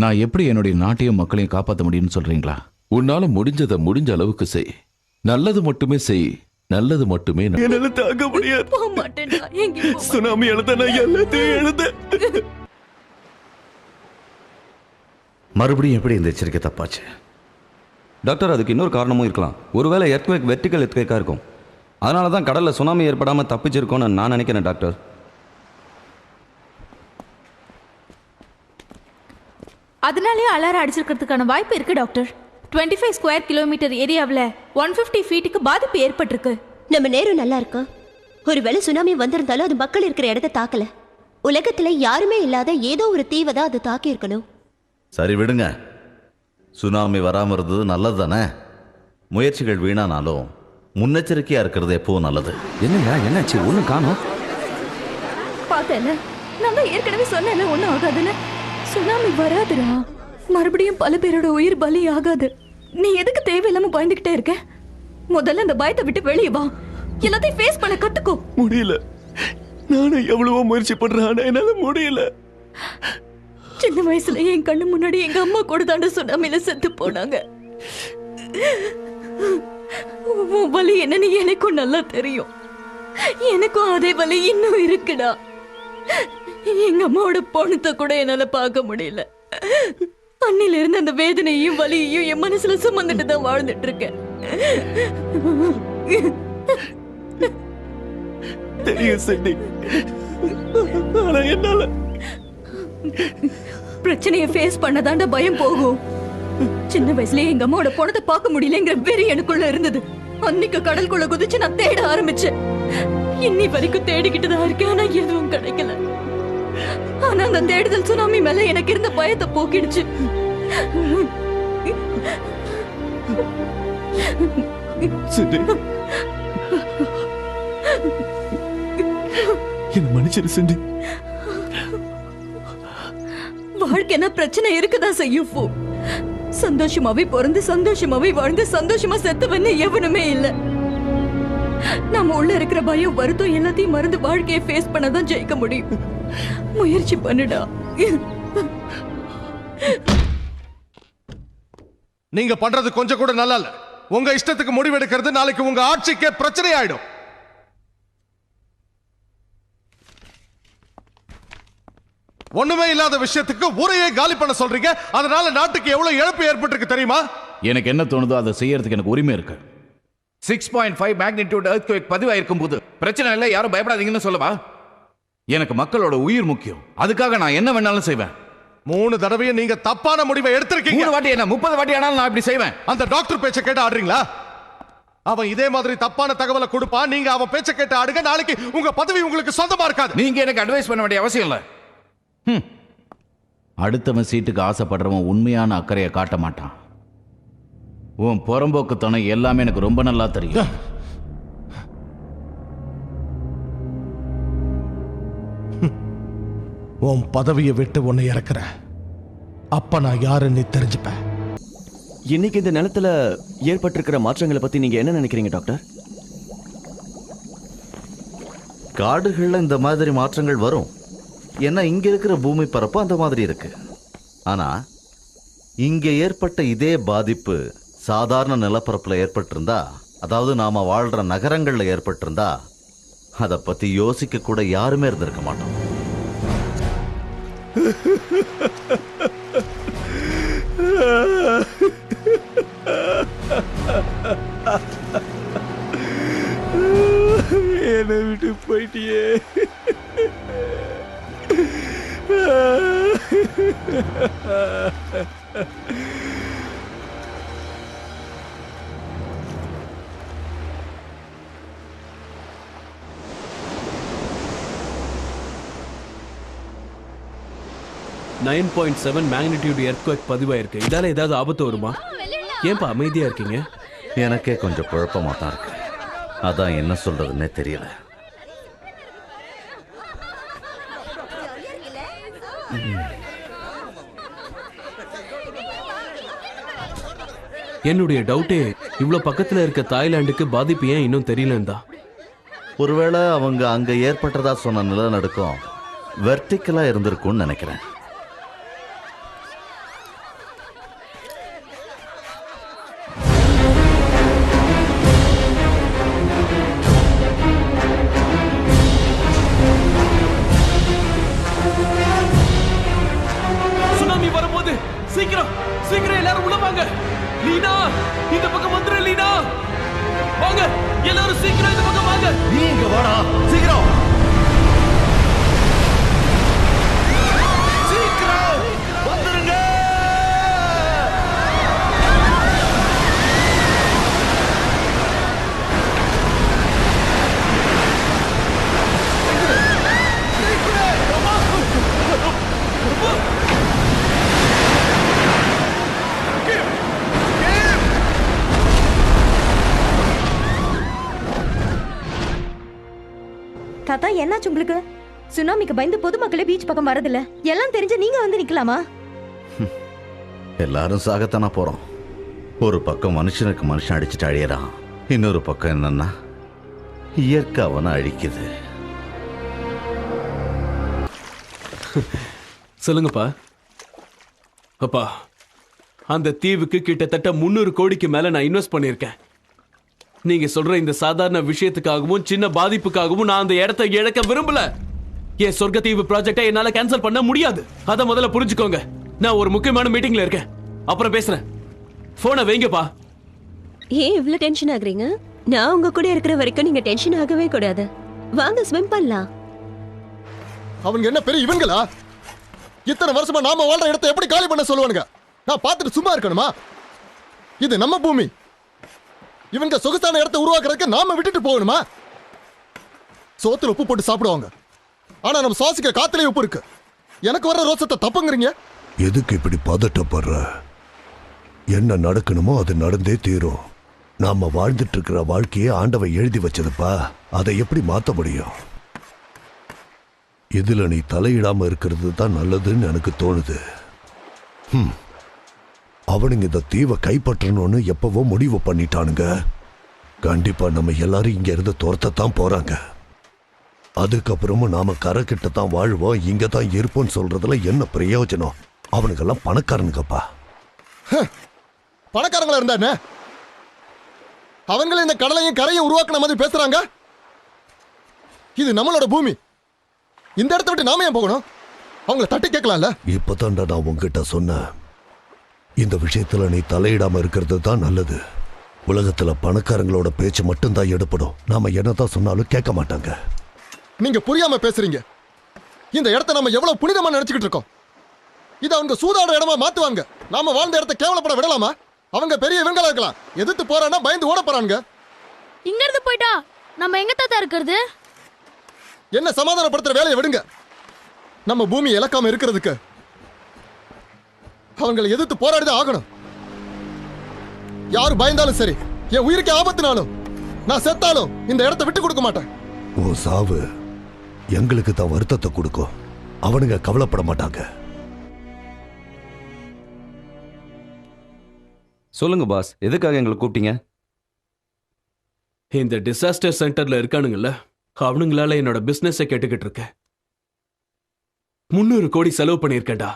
S1: நான் எப்படி என்னுடைய நாட்டையும் மக்களையும் காப்பாற்ற முடியும்னு சொல்றீங்களா?
S4: உன்னால முடிஞ்சதை முடிஞ்ச அளவுக்கு செய். நல்லது மட்டுமே செய். நல்லது மட்டுமே
S2: என்னால தாங்க முடியாது.
S7: போக மாட்டேன்டா, எங்கேயும் போக
S2: சுனாமி எழுத நான் எல்லாத்தையும் எழுத.
S5: மறுபடியும் எப்படி இந்த எச்சரிக்கை தப்பாச்சு?
S6: டாக்டர், அதுக்கு இன்னொரு காரணமும் இருக்கலாம். ஒருவேளை எர்த்குவேக் வெர்டிகல் எர்த்குவேக்காக இருக்கும். அதனால தான் கடலில் சுனாமி ஏற்படாமல் தப்பிச்சிருக்கோன்னு நான் நினைக்கிறேன் டாக்டர்.
S7: அதனாலேயே அலாரம் அடிச்சிருக்கிறதுக்கான வாய்ப்பு இருக்கு டாக்டர். 25 ஸ்கொயர் கிலோமீட்டர் ஏரியாவில் 150 ஃபீட்டுக்கு பாதிப்பு ஏற்பட்டிருக்கு.
S8: நம்ம நேரம் நல்லா இருக்கு. ஒருவேளை சுனாமி வந்திருந்தாலும் அது மக்கள் இருக்கிற இடத்தை தாக்கல. உலகத்துல யாருமே இல்லாத ஏதோ ஒரு தீவை தான் அது தாக்கி இருக்கணும்.
S5: சரி விடுங்க, சுனாமி வராமல் இருந்தது நல்லது தானே. முயற்சிகள் வீணானாலும் முன்னெச்சரிக்கையா இருக்கிறது எப்பவும் நல்லது.
S6: என்னங்க என்னாச்சு? ஒன்றும் காணோம்.
S7: பார்த்தேன்ல, நான் தான் ஏற்கனவே சொன்னேன்ல ஒன்றும் ஆகாதுன்னு. சுனாமி வராதுடா, மறுபடியும் பல பேரோட உயிர் பலி ஆகாது. நீ எதுக்கு தேவையில்லாம பயந்துகிட்டே இருக்க? முதல்ல அந்த பயத்தை விட்டு வெளியே வா, எல்லாத்தையும் ஃபேஸ் பண்ண கத்துக்கோ.
S2: முடியல, நானும் எவ்வளவோ முயற்சி பண்றேன், ஆனா என்னால முடியல.
S7: சின்ன வயசுல என் கண்ணு முன்னாடி எங்க அம்மா கூட தாண்ட சுனாமில செத்து போனாங்க. உன் வலி என்னன்னு எனக்கும் நல்லா தெரியும். எனக்கும் அதே வலி இன்னும் இருக்குடா. எங்க அம்மாவோட பொண்ணத்தை கூட என்னால பார்க்க முடியல. அன்னில இருந்து அந்த வேதனையும் வலியையும் என் மனசுல சுமந்துட்டு தான் வாழ்ந்துட்டு இருக்கேன்.
S2: தெரியும் சண்டி, ஆனா என்னால
S7: பிரச்சனையை ஃபேஸ் பண்ணதாண்ட பயம் போகும். சின்ன வயசுலயே எங்க அம்மாவோட பொண்ணத்தை பார்க்க முடியலங்கிற வெறி எனக்குள்ள இருந்தது. அன்னைக்கு கடலுக்குள்ள குதிச்சு நான் தேட ஆரம்பிச்சேன். இன்னி வரைக்கும் தேடிக்கிட்டு தான் இருக்கேன், ஆனா எதுவும் கிடைக்கல. ஆனா அந்த தேடுதல் சுனாமி மேல எனக்கு இருந்த பயத்தை போக்கிடுச்சு.
S2: என்ன மன்னிச்சிரு சண்டி.
S7: வாழ்க்கைனா பிரச்சனை இருக்குதான் செய்யும். சந்தோஷமாவே பிறந்து சந்தோஷமாவே வாழ்ந்து சந்தோஷமா செத்துவன்னு எவனுமே இல்ல. நாம உள்ள இருக்கிற பயம் வருத்தம் எல்லாத்தையும் மறந்து வாழ்க்கையை ஃபேஸ் பண்ணதான் ஜெயிக்க முடியும். முயற்சி பண்ணுடா.
S11: நீங்க பண்றது கொஞ்சம் கூட நல்லா இல்ல. உங்க இஷ்டத்துக்கு முடிவெடுக்கிறது நாளைக்கு உங்க ஆட்சிக்கே பிரச்சனை ஆயிடும். ஒண்ணுமே இல்லாத விஷயத்துக்கு ஊரையே காலி பண்ண சொல்றீங்க. அதனால நாட்டுக்கு எவ்வளவு இழப்பு ஏற்பட்டிருக்கு தெரியுமா?
S1: எனக்கு என்ன தோணுதோ அதை செய்யறதுக்கு எனக்கு உரிமை இருக்கு. 6.5 மேக்னிடியூட் எர்த்குவேக் பதிவாயிருக்கும் போது பிரச்சனை இல்லை, யாரும் பயப்படாதீங்கன்னு சொல்லவா? எனக்கு மக்களோட உயிர் முக்கியம். அதுக்காக நான் என்ன வேணாலும் செய்வேன்.
S11: 3 தடவையும் நீங்க தப்பான முடிவை எடுத்திருக்கீங்க.
S1: 3 வாட்டி என்ன 30 வாட்டி ஆனாலும் நான் இப்படி செய்வேன்.
S11: அந்த டாக்டர் பேச்சை கேட்டு ஆடுறீங்களா? அவன் இதே மாதிரி தப்பான தகவலை கொடுப்பான். நீங்க அவன் பேச்ச கேட்டு ஆடுங்க. நாளைக்கு உங்க பதவி உங்களுக்கு சொந்தமா இருக்காது.
S1: நீங்க எனக்கு அட்வைஸ் பண்ண வேண்டிய அவசியம் இல்லை. அடுத்தவன் சீட்டுக்கு ஆசைப்படுறவன் உண்மையான அக்கறையை காட்ட மாட்டான். உன் புறம்போக்குத்தனம் எல்லாமே எனக்கு ரொம்ப நல்லா தெரியும்.
S11: உன் பதவியை விட்டு உன்னை இறக்குற அப்ப நான் யாருன்னு தெரிஞ்சுப்பேன்.
S2: இன்னைக்கு இந்த நிலத்துல ஏற்பட்டிருக்கிற மாற்றங்களை பத்தி நீங்க என்ன நினைக்கிறீங்க டாக்டர்?
S5: காடுகள்ல இந்த மாதிரி மாற்றங்கள் வரும். ஏன்னா இங்க இருக்கிற பூமி பரப்பு அந்த மாதிரி இருக்கு. ஆனா இங்க ஏற்பட்ட இதே பாதிப்பு சாதாரண நிலப்பரப்புல ஏற்பட்டிருந்தா, அதாவது நாம வாழ்ற நகரங்கள்ல ஏற்பட்டிருந்தா, அதை பத்தி யோசிக்க கூட யாருமே இருந்திருக்க மாட்டோம்.
S12: என்னை விட்டு போயிட்டியே. Magnitude earthquake பதிவாயிருக்கு. இதால ஏதாவது ஆபத்து வருமா? ஏன்பா அமைதியா இருக்கீங்க?
S5: எனக்கே கொஞ்சம் குழப்பமா தான் இருக்கு. அதான் என்ன சொல்றதுன்னே தெரியல.
S12: என்னுடைய டவுட்டே இவ்வளவு பக்கத்துல இருக்க தாய்லாந்துக்கு பாதிப்பு ஏன் இன்னும் தெரியலன்னு தான்.
S5: ஒருவேளை அவங்க அங்க ஏற்பட்டதா சொன்ன நிலநடுக்கம் வெர்டிக்கலா இருந்திருக்கும்னு நினைக்கிறேன்.
S12: சுனாமி வரும்போது சீக்கிரம் சீக்கிரம் எல்லாரும் உள்ள வாங்க. லீனா, இந்த பக்கம் வந்துரு. லீனா, வாங்க எல்லாரும் சீக்கிரம் இந்த பக்கம் வாங்க.
S5: நீ இங்க வாடா, சீக்கிரம் சீக்கிரம் வந்துருங்க.
S3: தாத்தா, என்னாச்சு உங்களுக்கு? சுனாமிக்கு பயந்து பொதுமக்களே பீச் பக்கம் வரதில்ல. எல்லாம் தெரிஞ்சு நீங்க வந்து நிக்கலாமா?
S5: எல்லாரும் சாகத்தானா போறோம். ஒரு பக்கம் மனுஷனுக்கு மனுஷன் அடிச்சுட்டு அழியறான், இன்னொரு பக்கம் என்னன்னா இயற்கை அவனை அழிக்குது.
S12: சொல்லுங்கப்பா. அப்பா, அந்த தீவுக்கு கிட்டத்தட்ட 300 கோடிக்கு மேல நான் இன்வெஸ்ட் பண்ணியிருக்கேன். நீங்க சொல்ற இந்த சாதாரண விஷயத்துக்காகவும் சின்ன பாதிப்புக்காகவும் நான் அந்த இடத்தை இழக்க விரும்பல. என் சொர்க்க தீவு ப்ராஜெக்டை என்னால கேன்சல் பண்ண முடியாது. அத முதல்ல புரிஞ்சுக்கோங்க. நான் ஒரு முக்கியமான மீட்டிங்ல இருக்கேன், அப்புறம் பேசுறேன். போனை வைங்கப்பா.
S8: ஏன் இவ்வளவு டென்ஷன் ஆகுறீங்க? நான் உங்க கூட இருக்கிற வரைக்கும் நீங்க டென்ஷன் ஆகவே கூடாது. வாங்க ஸ்விம் பண்ணலாம்.
S11: அவங்க என்ன பெரிய இவங்களா? இத்தனை வருஷமா நாம வாழ்ற இடத்தை எப்படி காலி பண்ண சொல்லுவானுங்க? நான் பார்த்துட்டு சும்மா இருக்கணுமா? இது நம்ம பூமி. இவங்க சொகுசான இடத்தை உருவாக்குறதுக்கு நாம விட்டுட்டு போகணுமா? சோத்துல உப்பு போட்டு சாப்பிடுவாங்க, ஆனா நம்ம சுவாசிக்க காத்துலயே உப்பு இருக்கு. எனக்கு வர்ற ரோசத்தை தப்புங்கிறீங்க.
S13: எதுக்கு இப்படி பதட்டப்படுற? என்ன நடக்கணுமோ அது நடந்தே தீரும். நாம வாழ்ந்துட்டு இருக்கிற வாழ்க்கையை ஆண்டவன் எழுதி வச்சதுப்பா. அதை எப்படி மாத்த முடியும்? இதுல நீ தலையிடாம இருக்கிறது தான் நல்லதுன்னு எனக்கு தோணுது. அவனுங்க இந்த தீவை கைப்பற்றணும்னு எப்பவோ முடிவு பண்ணிட்டானுங்க. கண்டிப்பா நம்ம எல்லாரும் இங்க இருந்து துரத்தத்தான் போறாங்க. அதுக்கப்புறமும் நாம கரை கிட்ட தான் வாழ்வோம், இங்க தான் இருப்போம்னு சொல்றதுல என்ன பிரயோஜனம்? அவனுக்கெல்லாம் பணக்காரனுங்கப்பா.
S11: பணக்காரங்களா இருந்தா என்ன? அவங்களே இந்த கடலையும் கரையும் உருவாக்குன மாதிரி பேசுறாங்க. இது நம்மளோட பூமி. இந்த இடத்த விட்டு நாம ஏன் போகணும்? அவங்கள தட்டி கேட்கலாம்ல.
S13: இப்பதான்டா நான் உங்ககிட்ட சொன்னேன், இந்த விஷயத்துல நீ தலையிடாம இருக்கிறது தான் நல்லது. உலகத்துல பணக்காரங்களோட பேச்சு மட்டும்தான் எடுப்படும். நாம என்னதான் சொன்னாலும் கேட்க மாட்டாங்க.
S11: நீங்க புரியாம பேசுறீங்க. இந்த இடத்த நம்ம எவ்வளவு புனிதமா நினைச்சுக்கிட்டு இருக்கோம். இதை அவங்க சூதாட இடமா மாத்துவாங்க. நாம வாழ்ந்த இடத்த கேவலப்பட விடலாமா? அவங்க பெரிய இவங்களா இருக்கலாம், எதிர்த்து போறான்னா பயந்து ஓட போறானுங்க.
S14: இங்க இருந்து போயிட்டா நம்ம எங்க தாத்தா இருக்கிறது?
S11: என்ன சமாதானப்படுத்துற வேலையை விடுங்க. நம்ம பூமி இழக்காம இருக்கிறதுக்கு அவங்களை எதிர்த்து போராடிதான் ஆகணும். யாரு பயந்தாலும் சரி, என் உயிருக்கு ஆபத்துனாலும் நான் செத்தாலும் இந்த இடத்தை விட்டு கொடுக்க மாட்டேன்.
S13: ஓ சாவு எங்களுக்கு தான் வருத்தத்தை கொடுக்கும். அவனுங்க கவலைப்பட மாட்டாங்க.
S6: சொல்லுங்க பாஸ், எதுக்காக எங்களை கூப்பிட்டீங்க?
S12: இந்த டிசாஸ்டர் சென்டர்ல இருக்கானுங்கல்ல, அவனுங்களால என்னோட பிசினஸை கேட்டுக்கிட்டு இருக்கேன். 300 கோடி செலவு பண்ணியிருக்கேன்டா.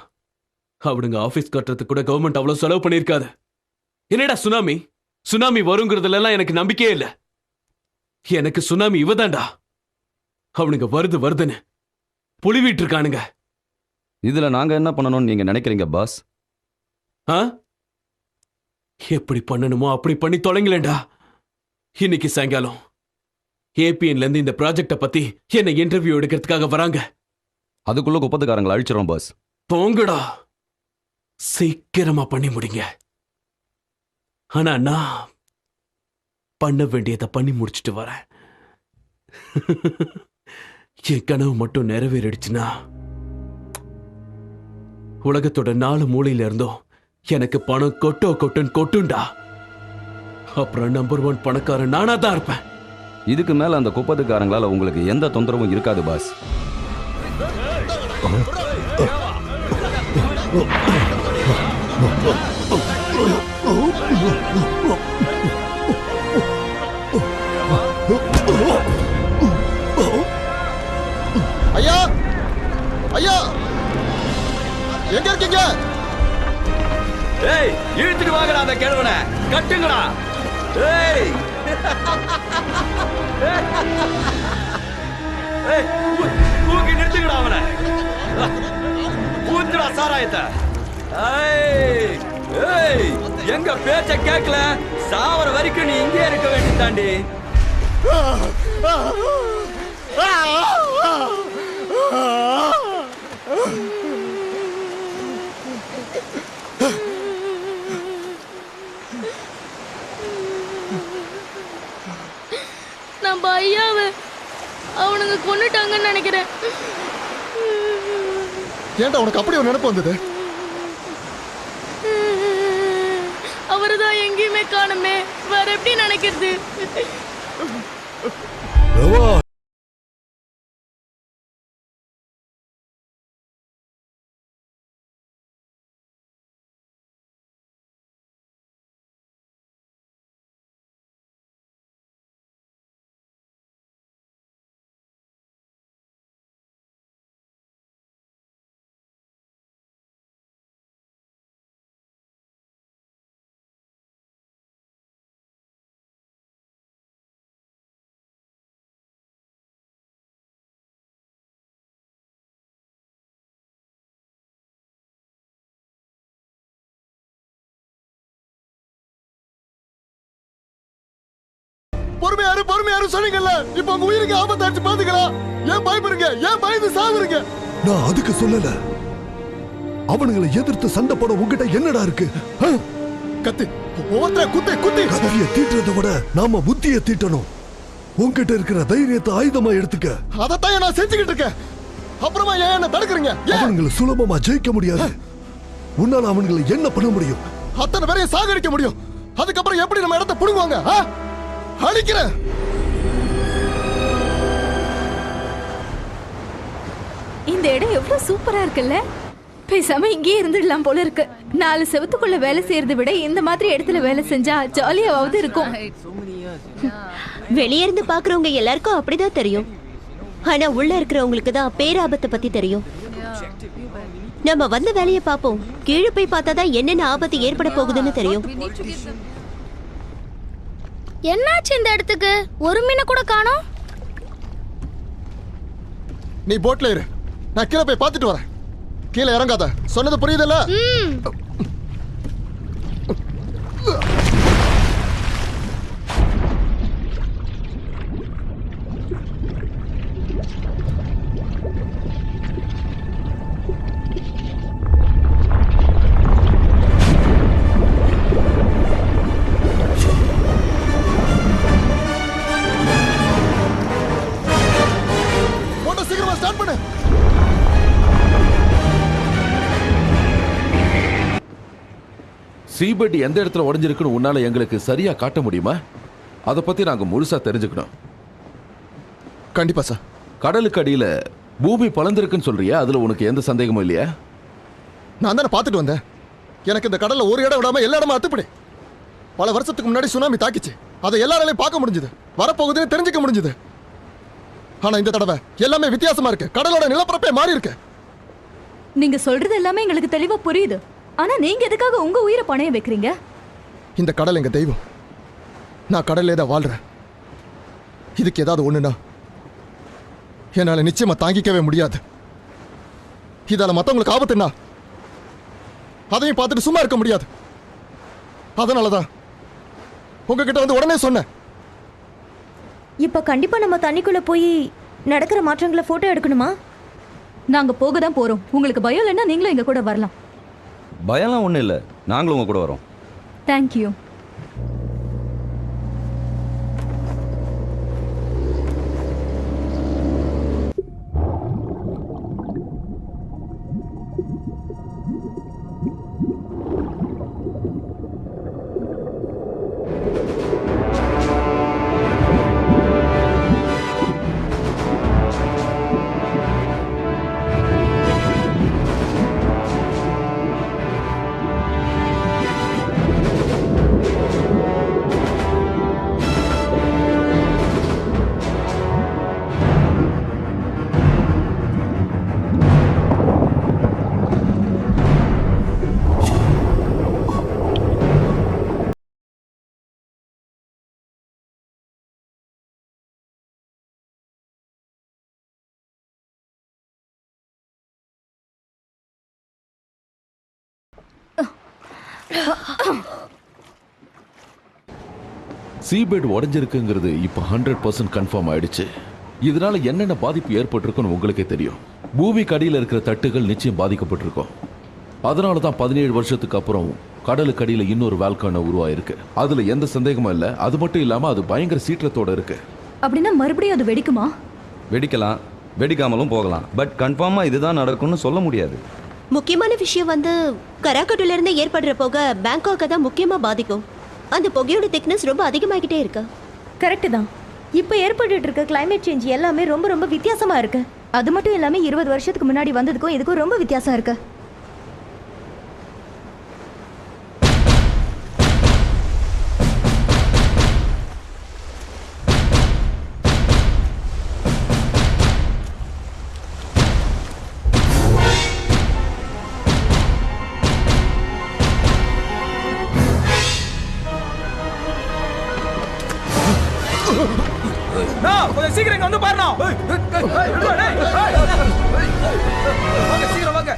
S12: அவனுங்க ஆபீஸ் கட்டுறதுக்கு கூட கவர்மெண்ட் அவ்வளவு செலவு பண்ணியிருக்காது. என்னடா சுனாமி சுனாமி வருங்கிறதுல எல்லாம் எனக்கு நம்பிக்கையே இல்லை. எனக்கு சுனாமி இவதான்டா. அவனுங்க வருதுன்னு புலிவிட்டு இருக்கானுங்க.
S6: இதுல நாங்க என்ன பண்ணணும்னு நீங்க நினைக்கிறீங்க பாஸ்?
S12: எப்படி பண்ணணுமோ அப்படி பண்ணி தொலைங்களேண்டா. இன்னைக்கு சாயங்காலம் ஏபிஎன்ல இருந்து இந்த ப்ராஜெக்ட பத்தி என்ன இன்டர்வியூ எடுக்கிறதுக்காக வராங்க.
S6: அதுக்குள்ள குப்பத்துக்காரங்களை அழிச்சிரும் பாஸ்.
S12: போங்கடா, சீக்கிரமா பண்ணி முடிங்க. ஆனா நான் பண்ண வேண்டியதை பண்ணி முடிச்சுட்டு வரேன். என் கனவு மட்டும் நிறைவேறிடுச்சுன்னா உலகத்தோட 4 மூலையில இருந்தும் எனக்கு பணம் கொட்டுன்னு கொட்டுண்டா. அப்புறம் நம்பர் 1 பணக்காரன் நானா தான் இருப்பேன்.
S6: இதுக்கு மேல அந்த குப்பத்துக்காரங்களால உங்களுக்கு எந்த தொந்தரவும் இருக்காது பாஸ்.
S11: ஐயா ஐயா, எங்க இருக்கீங்க?
S2: ஏய், இழுத்துட்டு வாங்கடா அந்த கிழவனை, கட்டுங்கடா. ஏய் ஏய், தூக்கி நிறுத்துங்கடா அவனை. ஊத்துடா சாராயத்தை. ஏய் ஏய், எங்க பேச்ச கேட்கல, சாவர வரைக்கும் நீ இங்கே இருக்க வேண்டியதாண்டி.
S14: நம்ம ஐயாவை அவனுங்க கொன்னுட்டாங்கன்னு நினைக்கிறேன்.
S11: ஏன்டா உனக்கு அப்படி ஒரு நினைப்பு வந்தது?
S14: அவர்தான் எங்கேயுமே காணுமே, வேற எப்படி நினைக்கிறது?
S11: பொறுமையாரு சொன்னீங்கல்ல, இப்ப உங்க உயிருக்கு ஆபத்தாச்சு பாத்துக்கலாம். ஏன் பயப்படுங்க? ஏன் பயந்து சாவுறீங்க?
S13: நான் அதுக்கு சொல்லல. அவனுங்களை எதிர்த்து சண்டை போட உங்ககிட்ட என்னடா இருக்கு?
S11: கத்தி ஒவ்வொருத்தர குத்தி
S13: கத்திய தீட்டுறதை விட நாம புத்திய தீட்டணும். உங்ககிட்ட இருக்கிற தைரியத்தை ஆயுதமா எடுத்துக்க.
S11: அதத்தான் நான் செஞ்சுக்கிட்டு இருக்கேன். அப்புறமா ஏன் என்ன தடுக்கிறீங்க?
S13: அவனுங்களை சுலபமா ஜெயிக்க முடியாது. உன்னால அவனுங்களை என்ன பண்ண முடியும்?
S11: அத்தனை பேரையும் சாகடிக்க முடியும். அதுக்கப்புறம் எப்படி நம்ம இடத்தை புடுங்குவாங்க? அழிக்கிறேன்.
S7: இந்த இடம் எவ்வளவு சூப்பரா இருக்குல்ல. பேசாம இங்கே இருந்துடலாம் போல இருக்கு. 4 செவத்துக்குள்ள வேலை செய்யறதை விட இந்த மாதிரி இடத்துல வேலை செஞ்சா ஜாலியாவது இருக்கும்.
S8: வெளியே இருந்து பாக்குறவங்க எல்லாருக்கும் அப்படிதான் தெரியும். ஆனா உள்ள இருக்கிறவங்களுக்கு தான் பேராபத்தை பத்தி தெரியும். நம்ம வந்த வேலையை பார்ப்போம். கீழே போய் பார்த்தாதான் என்னென்ன ஆபத்து ஏற்பட போகுதுன்னு தெரியும்.
S14: என்னாச்சு இந்த இடத்துக்கு? ஒரு மீனை கூட காணோம்.
S11: நீ போட்ல இரு, நான் கீழே போய் பார்த்துட்டு வரேன். கீழே இறங்காத, சொன்னது புரியுதுல்ல?
S4: சீபெட் எந்த இடத்துல உடைஞ்சிருக்குன்னு உன்னால எங்களுக்கு சரியா காட்ட முடியுமா? அதை பத்தி நாங்க முழுசா தெரிஞ்சுக்கணும்.
S11: கண்டிப்பா சார்.
S4: கடலுக்கு அடியில பூமி பலந்திருக்குன்னு சொல்றியா? அதுல உனக்கு எந்த சந்தேகமும் இல்லையா?
S11: நான் தானே பார்த்துட்டு வந்தேன். எனக்கு இந்த கடல்ல ஒரு இடம் விடாம எல்லா இடமும் அத்துப்படி. பல வருஷத்துக்கு முன்னாடி சுனாமி தாக்கிச்சு. அதை எல்லாராலையும் பார்க்க முடிஞ்சது, வரப்போகுதுன்னு தெரிஞ்சுக்க முடிஞ்சது. ஆனா இந்த தடவை எல்லாமே வித்தியாசமா இருக்கு. கடலோட நிலப்பரப்பே மாறி இருக்கு.
S7: நீங்க சொல்றது எல்லாமே எங்களுக்கு தெளிவா புரியுது. ஆனா நீங்க எதுக்காக உங்க உயிரை பணைய வைக்கிறீங்க?
S11: இந்த கடல் எங்க தெய்வம். நான் கடல்லே தான் வாழ்றேன். இதுக்கு ஏதாவது ஒண்ணுனா என்னால நிச்சயமா தாங்கிக்கவே முடியாது. இதால மத்தவங்களுக்கு ஆபத்துன்னா அதையும் பார்த்துட்டு சும்மா இருக்க முடியாது. அதனாலதான் உங்ககிட்ட வந்து உடனே சொன்னேன்.
S3: இப்ப கண்டிப்பா நம்ம தண்ணிக்குள்ள போய் நடக்கிற மாற்றங்களை போட்டோ எடுக்கணுமா?
S7: நாங்க போக தான் போறோம். உங்களுக்கு பயம் இல்லைன்னா நீங்களும் எங்க கூட வரலாம்.
S6: பயம்லாம் ஒன்றும் இல்லை, நாங்களும் உங்க கூட வரோம்.
S7: தேங்க்யூ.
S4: சீபெட் உடைஞ்சிருக்குங்கிறது இப்போ 100% கன்ஃபார்ம் ஆயிடுச்சு. இதனால என்னென்ன பாதிப்பு ஏற்பட்டிருக்குன்னு உங்களுக்கே தெரியும். பூமிக்கு அடியில் இருக்கிற தட்டுகள் நிச்சயம் பாதிக்கப்பட்டிருக்கும். அதனால தான் 17 வருஷத்துக்கு அப்புறம் கடலுக்கு அடியில் இன்னொரு வால்கானோ உருவாயிருக்கு. அதுல எந்த சந்தேகமும் இல்லை. அது மட்டும் இல்லாம அது பயங்கர சீற்றத்தோட இருக்கு.
S7: அப்படின்னா மறுபடியும் அது வெடிக்குமா?
S6: வெடிக்கலாம், வெடிக்காமலும் போகலாம். பட் கன்ஃபார்மாக இதுதான் நடக்கும்னு சொல்ல முடியாது.
S8: முக்கியமான விஷயம் வந்து கராக்கட்டுல இருந்து ஏற்படுற புகை பேங்காக்கை தான் முக்கியமா பாதிக்கும். அந்த புகையோட திக்னஸ் ரொம்ப அதிகமாகிட்டே இருக்கு.
S3: கரெக்ட் தான். இப்போ ஏற்பட்டுட்டு இருக்க கிளைமேட் சேஞ்ச் எல்லாமே ரொம்ப ரொம்ப வித்தியாசமா இருக்கு. அது மட்டும் இல்லாம 20 வருஷத்துக்கு முன்னாடி வந்ததுக்கும் இதுக்கும் ரொம்ப வித்தியாசம் இருக்கு.
S15: கொஞ்சம் சீக்கிரம் இங்க வந்து பாருண்ணா. வாங்க சீக்கிரம் வாங்க.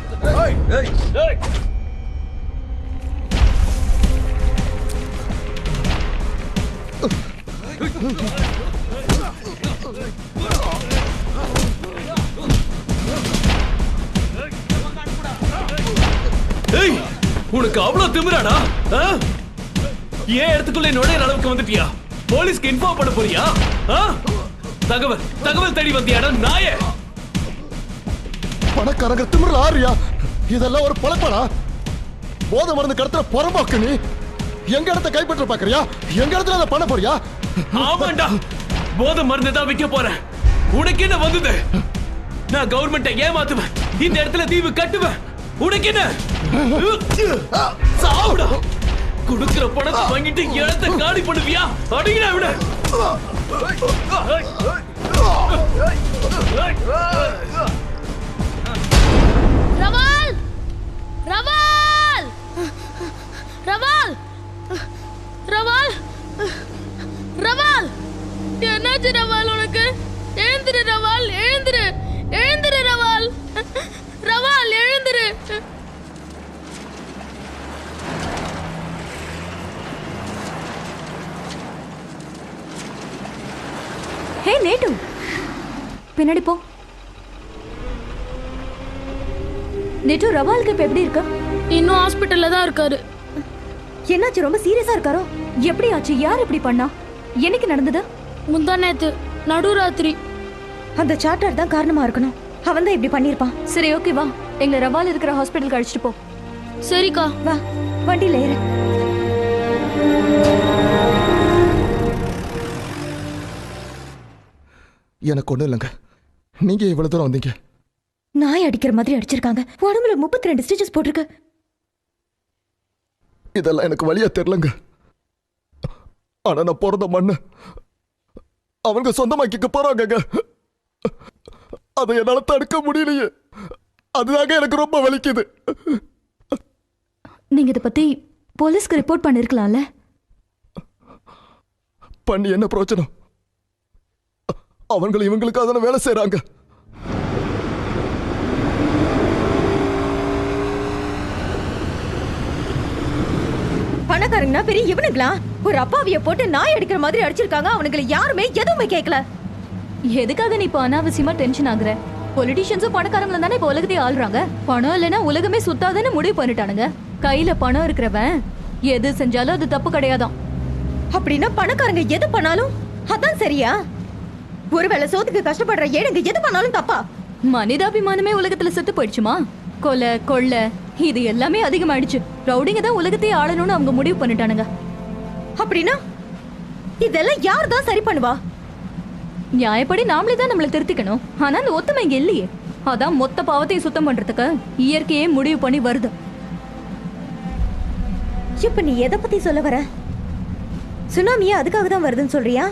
S12: உனக்கு அவ்வளவு திமிராடா? ஏன் இடத்துக்குள்ள நுழையிற அளவுக்கு வந்துட்டியா? போலீஸ்க்கு இன்ஃபார்ம் பண்ண போறியா? தகவல் தேடி வந்தியாடா நாயே?
S11: பணக்காரங்க திமிரல ஆறியா? இதெல்லாம் ஒரு பழப்படா. போதை மருந்து கடத்துற புறம்போக்கு நீ. எங்க இடத்த கைப்பற்ற பாக்குறியா? எங்க இடத்துல அதை பண்ண போறியா?
S12: ஆமாண்டா, போதை மருந்து தான் விற்க போறேன். உனக்கு என்ன வந்தது? நான் கவர்மெண்ட்டை ஏமாத்துவேன், இந்த இடத்துல தீவு கட்டுவேன். உனக்கு என்ன? சாவுடா. குடுக்கிற பணத்தை வாங்கிட்டு இடத்தை காலி பண்ணுவியா? அடிங்கடா விட.
S14: ரவால் ரவால் ரவால் ரவால் ரவால் என்னாச்சு ரவால்? உனக்கு எழுந்திரு ரவால், எழுந்திரு எழுந்திரு ரவால். ரவால் எழுந்திரு.
S7: ஹே நேட்டு, பின்னாடி போ. நேட்டு, ரவாலுக்கு இப்ப எப்படி இருக்கு?
S14: இன்னும் ஹாஸ்பிட்டல்ல தான் இருக்காரு.
S3: என்னாச்சு? ரொம்ப சீரியஸா இருக்காரோ?
S7: எப்படி ஆச்சு? யார் இப்படி பண்ணா? என்னைக்கு நடந்தது?
S14: முந்தா நேத்து நடுராத்திரி.
S3: அந்த சார்ட்டர் தான் காரணமா இருக்கணும். அவன் தான் இப்படி பண்ணிருப்பான்.
S7: சரி, ஓகே, வா, எங்களை ரவால் இருக்கிற ஹாஸ்பிட்டலுக்கு அழைச்சிட்டு போ.
S14: சரிக்கா.
S3: வா, வண்டியில ஏறு.
S11: எனக்கு ஒண்ணும் இல்லைங்க. நீங்க இவ்வளவு தூரம் வந்தீங்க.
S3: நாய் அடிக்கிற மாதிரி அடிச்சிருக்காங்க. உடம்புல 32 ஸ்டிச்சஸ் போட்டிருக்கு.
S11: இதெல்லாம் எனக்கு வழியா தெரியலங்க. ஆனா நான் பிறந்த மண்ணு அவங்க சொந்தமாக்கிக்க போறாங்க. அதை என்னால தடுக்க முடியலையே. அதுதாங்க எனக்கு ரொம்ப வலிக்குது.
S7: நீங்க இதை பத்தி போலீஸ்க்கு ரிப்போர்ட் பண்ணிருக்கலாம்ல.
S11: பண்ணி என்ன பிரயோஜனம்? அவங்களும் இவங்களுக்கு அதான வேலை செய்யறாங்க.
S3: பணக்காரங்கன்னா பெரிய இவனுங்களா? ஒரு அப்பாவிய போட்டு நாய் அடிக்கிற மாதிரி அடிச்சிருக்காங்க. அவனுங்களை யாருமே எதுவுமே கேட்கல.
S7: எதுக்காக நீ இப்ப அனாவசியமா டென்ஷன் ஆகுற? பொலிட்டீஷியன்ஸும் பணக்காரங்களும் தானே இப்ப உலகத்தையே ஆள்றாங்க. பணம் இல்லைன்னா உலகமே சுத்தாதுன்னு முடிவு பண்ணிட்டானுங்க. கையில பணம் இருக்கிறவன் எது செஞ்சாலும் அது தப்பு கிடையாதான்.
S3: அப்படின்னா பணக்காரங்க எது பண்ணாலும் அதான் சரியா? ஒருவேளை சோத்துக்கு கஷ்டப்படுற ஏழைங்க எது பண்ணாலும் தப்பா?
S7: மனிதாபிமானமே உலகத்துல செத்து போயிடுச்சுமா? கொலை கொள்ளை இது எல்லாமே அதிகமாயிடுச்சு. ரவுடிங்க தான் உலகத்தையே ஆளணும்னு அவங்க முடிவு பண்ணிட்டானுங்க.
S3: அப்படின்னா இதெல்லாம் யார் தான் சரி பண்ணுவா?
S7: நியாயப்படி நாமளே தான் நம்மளை திருத்திக்கணும். ஆனா அந்த ஒத்துமை இங்க இல்லையே. அதான் மொத்த பாவத்தையும் சுத்தம் பண்றதுக்கு இயற்கையே முடிவு பண்ணி வருது.
S3: இப்ப நீ எதை பத்தி சொல்ல வர? சுனாமியே அதுக்காக தான் வருதுன்னு சொல்றியா?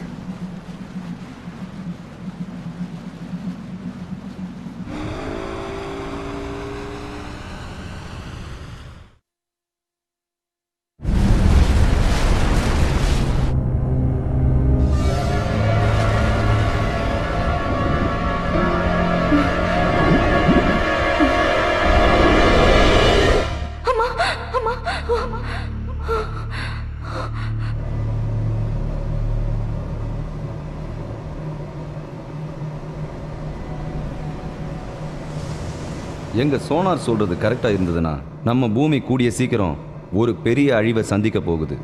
S6: எங்க சோனார் சொல்றது கரெக்டா இருந்ததுன்னா நம்ம பூமி கூடிய சீக்கிரம் ஒரு பெரிய அழிவை சந்திக்க போகுது.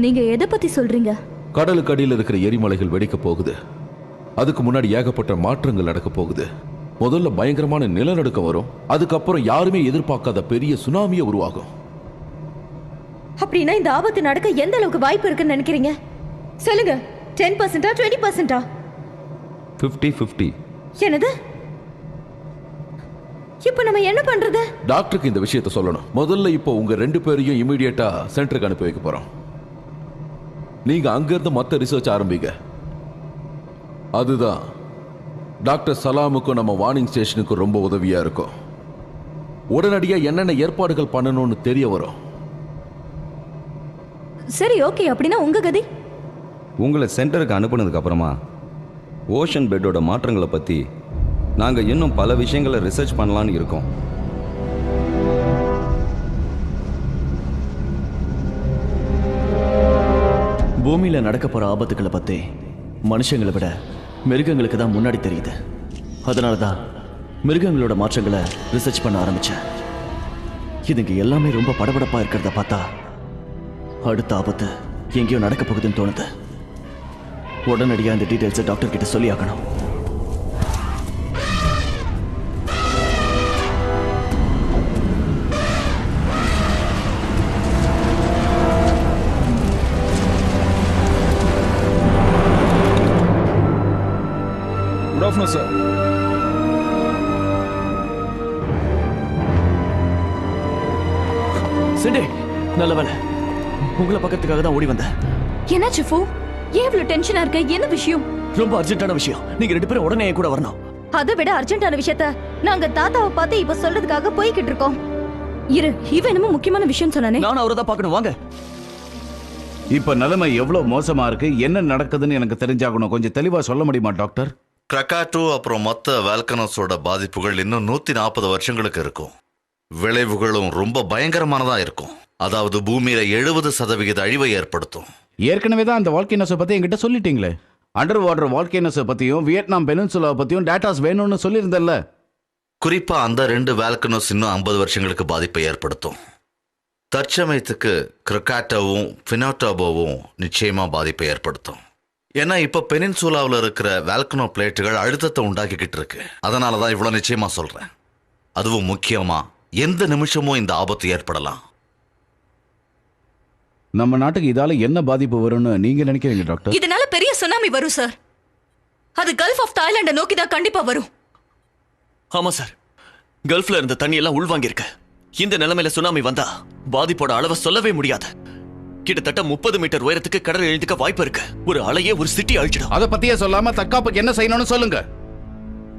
S7: நீங்க எதை பத்தி சொல்றீங்க?
S4: கடலுக்கு அடியில் இருக்கிற எரிமலைகள் வெடிக்க போகுது. அதுக்கு முன்னாடி ஏகப்பட்ட மாற்றங்கள் நடக்க போகுது. முதல்ல பயங்கரமான நிலநடுக்கம் வரும். அதுக்கப்புறம் யாருமே எதிர்பார்க்காத பெரிய சுனாமியை உருவாகும்.
S3: அப்படின்னா இந்த ஆபத்து நடக்க எந்த அளவுக்கு வாய்ப்பு இருக்குன்னு நினைக்கிறீங்க? சொல்லுங்க. 10%, 20%?
S6: 50-50.
S3: என்னது? இப்போ நம்ம என்ன பண்றது?
S4: டாக்டருக்கு இந்த விஷயத்தை சொல்லணும். முதல்ல இப்போ உங்க 2 பேரையும் இமீடியட்டா சென்டருக்கு அனுப்பி வைக்க போறோம். நீங்க அங்கிருந்து மத்த ரிசர்ச் ஆரம்பிங்க. அதுதான் டாக்டர் சலாமுக்கும் நம்ம வார்னிங் ஸ்டேஷனுக்கும் ரொம்ப உதவியா இருக்கும். உடனடியா என்னென்ன ஏற்பாடுகள் பண்ணணும்னு தெரிய வரும்.
S7: சரி, ஓகே. அப்படின்னா உங்க கதி?
S6: உங்களை சென்டருக்கு அனுப்புனதுக்கு அப்புறமா ஓஷன் பெட்டோட மாற்றங்களை பத்தி நாங்க இன்னும் பல விஷயங்களை ரிசர்ச் பண்ணலான்னு இருக்கோம்.
S2: பூமியில நடக்க போற ஆபத்துக்களை பத்தி மனுஷங்களை விட மிருகங்களுக்கு தான் முன்னாடி தெரியுது. அதனாலதான் மிருகங்களோட மாற்றங்களை ரிசர்ச் பண்ண ஆரம்பிச்சேன். இதுங்க எல்லாமே ரொம்ப படபடப்பா இருக்கிறத பார்த்தா அடுத்த ஆபத்து எங்கேயோ நடக்க போகுதுன்னு தோணுது. உடனடியா இந்த டீடைல்ஸை டாக்டர் கிட்ட சொல்லி ஆகணும்.
S15: Good afternoon sir.
S2: சிண்டே, நல்ல வேலை. உங்களை பக்கத்துக்காக தான் ஓடி வந்தேன்.
S7: என்னாச்சு ஃபோ? ஏன் இவ்வளவு டென்ஷனா இருக்க? என்ன விஷயம்?
S2: ரொம்ப அர்ஜென்ட்டான விஷயம். நீங்க 2 பேரும் உடனே என் கூட வரணும்.
S3: அதை விட அர்ஜென்ட்டான விஷயத்த நாங்க தாத்தாவை பார்த்து இப்ப சொல்றதுக்காக போய்கிட்டு இருக்கோம்.
S7: இரு, இவன் என்னமோ முக்கியமான விஷயம் சொன்னானே.
S2: நானும் அவரை தான் பார்க்கணும். வாங்க.
S1: இப்ப நிலைமை எவ்வளவு மோசமா இருக்கு, என்ன நடக்குதுன்னு எனக்கு தெரிஞ்சாகணும். கொஞ்சம் தெளிவா சொல்ல முடியுமா டாக்டர்?
S5: கிரகாட்டோ அப்புறம் மொத்த வால்கனோஸோட பாதிப்புகள் இன்னும் 140 வருஷங்களுக்கு இருக்கும். விளைவுகளும் ரொம்ப பயங்கரமானதா இருக்கும். அதாவது பூமியில 70% அழிவை ஏற்படுத்தும்.
S1: ஏற்கனவே தான் அந்த வால்கேனோஸை பத்தி என்கிட்ட சொல்லிட்டீங்களே. அண்டர் வாட்டர் வால்கேனோஸை பத்தியும் வியட்நாம் பெனின்சுலாவை பத்தியும் டேட்டாஸ் வேணும்னு சொல்லியிருந்தேன்ல.
S5: குறிப்பா அந்த 2 வால்கனோஸ் இன்னும் 50 வருஷங்களுக்கு பாதிப்பை ஏற்படுத்தும். தற்சமயத்துக்கு கிரகாட்டோவும் பினோட்டோபோவும் நிச்சயமா பாதிப்பை ஏற்படுத்தும். ஏன்னா இப்ப பெனின்சுலாவில் இருக்கிற வால்கனோ பிளேட்டுகள் அழுத்தத்தை உண்டாக்கிக்கிட்டு இருக்கு. அதனாலதான் இவ்வளவு நிச்சயமா சொல்றேன். அதுவும் முக்கியமா எந்த நிமிஷமும் இந்த ஆபத்து ஏற்படலாம்.
S1: நம்ம நாட்டுக்கு இதால என்ன பாதிப்பு வரும்னு நீங்க நினைக்கிறீங்க டாக்டர்?
S7: இதனால பெரிய சுனாமி வரும் சார். அது கல்ஃப் ஆஃப் தாய்லாண்டை நோக்கி தான் கண்டிப்பா வரும்.
S2: ஆமா சார், கல்ஃப்ல இருந்த தண்ணி எல்லாம் உள்வாங்கியிருக்க. இந்த நிலைமையில சுனாமி வந்தா பாதிப்போட அளவை சொல்லவே முடியாது. கிட்டத்தட்ட 30 மீட்டர் உயரத்துக்கு கடல் எழுந்துக்க வாய்ப்பு இருக்கு. ஒரு அலையே ஒரு சிட்டி அழிச்சிடும்.
S1: அதை பத்தியே சொல்லாம தற்காப்புக்கு என்ன செய்யணும்னு சொல்லுங்க.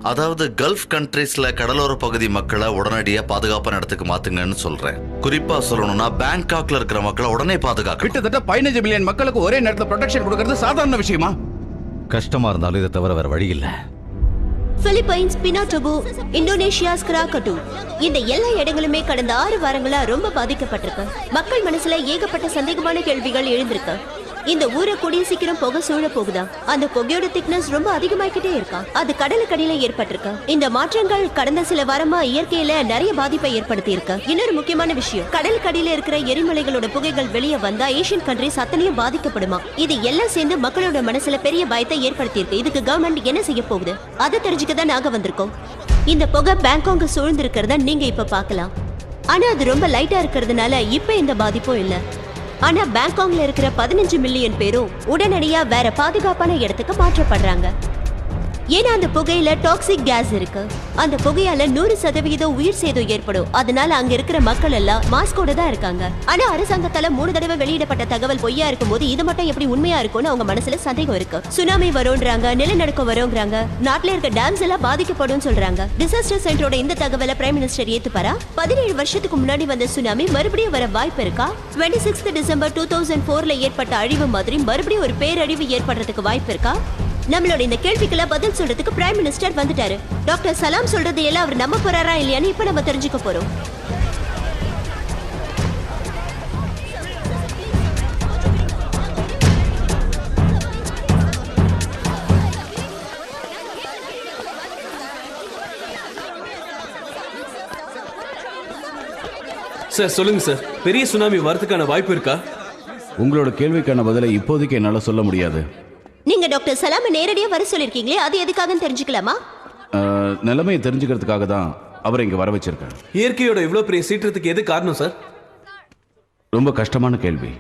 S5: அதாவது கல்ஃப் கண்ட்ரீஸ்ல கடலோர பகுதி மக்களை உடனடியா பாதுகாப்பான இடத்துக்கு மாத்துங்கன்னு சொல்றேன். குறிப்பா சொல்லணும்னா பேங்காக்ல இருக்கிற மக்களை உடனே பாதுகாக்க.
S1: கிட்டத்தட்ட 15 மில்லியன் மக்களுக்கு ஒரே நேரத்தில் ப்ரொடெக்ஷன் கொடுக்கிறது சாதாரண விஷயமா?
S5: கஷ்டமா இருந்தாலும் இதை தவிர வேற வழி இல்ல.
S8: பிலிப்பைன்ஸ், பினாட்டோபோ, இந்தோனேஷியா, ஸ்கிராகட்டு, இந்த எல்லா இடங்களுமே கடந்த 6 வாரங்களா ரொம்ப பாதிக்கப்பட்டிருக்கு. மக்கள் மனசுல ஏகப்பட்ட சந்தேகமான கேள்விகள் எழுந்திருக்கு. இந்த ஊரை கூடிய சீக்கிரம் புகை சூழ போகுதா? அந்த புகையோட திக்னஸ் ரொம்ப அதிகமாகிட்டே இருக்கா? அது கடலுக்கடியில ஏற்பட்டிருக்கு. இந்த மாற்றங்கள் கடந்த சில வாரமா இயற்கையில நிறைய பாதிப்பை ஏற்படுத்தி இருக்கு. இன்னொரு முக்கியமான விஷயம், கடலுக்கடியில இருக்கிற எரிமலைகளோட புகைகள் வெளியே வந்தா ஏசியன் கண்ட்ரிஸ் அத்தனையும் பாதிக்கப்படுமா? இது எல்லாம் சேர்ந்து மக்களோட மனசுல பெரிய பயத்தை ஏற்படுத்தி இருக்கு. இதுக்கு கவர்மெண்ட் என்ன செய்ய போகுது? அதை தெரிஞ்சுக்கதான் நாங்க வந்திருக்கோம். இந்த புகை பேங்காக் சூழ்ந்து இருக்கிறத நீங்க இப்ப பாக்கலாம். ஆனா அது ரொம்ப லைட்டா இருக்கிறதுனால இப்ப இந்த பாதிப்பும் இல்ல. ஆனா பேங்காக்ல இருக்கிற 15 மில்லியன் பேரும் உடனடியா வேற பாதுகாப்பான இடத்துக்கு மாற்றப்படுறாங்க. ஏன்னா அந்த புகையில டாக்ஸிக் கேஸ் இருக்கு. அந்த புகையால 100% உயிர் சேதம் ஏற்படும். அதனால அங்க இருக்கிற மக்கள் எல்லாம் மாஸ்கோட தான் இருக்காங்க. ஆனா அரசாங்கத்தால 3 தடவை வெளியிடப்பட்ட தகவல் பொய்யா இருக்கும் போது இது மட்டும் எப்படி உண்மையா இருக்கும்னு அவங்க மனசுல சந்தேகம் இருக்கு. சுனாமி வரும்ன்றாங்க, நிலநடுக்கம் வரும்ன்றாங்க, நாட்டுல இருக்க டேம்ஸ் எல்லாம் பாதிக்கப்படும் சொல்றாங்க. டிசாஸ்டர் சென்டரோட இந்த தகவலை பிரைம் மினிஸ்டர் ஏத்துப்பாரா? 17 வருஷத்துக்கு முன்னாடி வந்த சுனாமி மறுபடியும் வர வாய்ப்பு இருக்கா? 26 டிசம்பர் 2004ல ஏற்பட்ட அழிவு மாதிரி மறுபடியும் ஒரு பேரழிவு ஏற்படுறதுக்கு வாய்ப்பு இருக்கா? நம்மளோட இந்த கேள்விக்குள்ள பதில் சொல்றதுக்கு பிரைம் மினிஸ்டர் வந்துட்டாரு. டாக்டர் சலாம் சொல்றது எல்லாம் அவர் நம்ப போறாரா இல்லையான்னு இப்ப நம்ம தெரிஞ்சுக்க போறோம்.
S12: சார் சொல்லுங்க சார், பெரிய சுனாமி வரதுக்கான வாய்ப்பு இருக்கா?
S1: உங்களோட கேள்விக்கான பதிலை இப்போதைக்கு என்னால சொல்ல முடியாது.
S8: நீங்க டாக்டர் சலாம நேரடியா வர சொல்லிருக்கீங்களே, அது எதுக்காகன்னு தெரிஞ்சுக்கலாமா?
S1: நிலைமையை தெரிஞ்சுக்கிறதுக்காக தான் அவரை இங்க வர வச்சிருக்கேன்.
S12: இயற்கையோட இவ்வளவு பெரிய சீற்றத்துக்கு எது காரணம் சார்?
S1: ரொம்ப கஷ்டமான கேள்வி.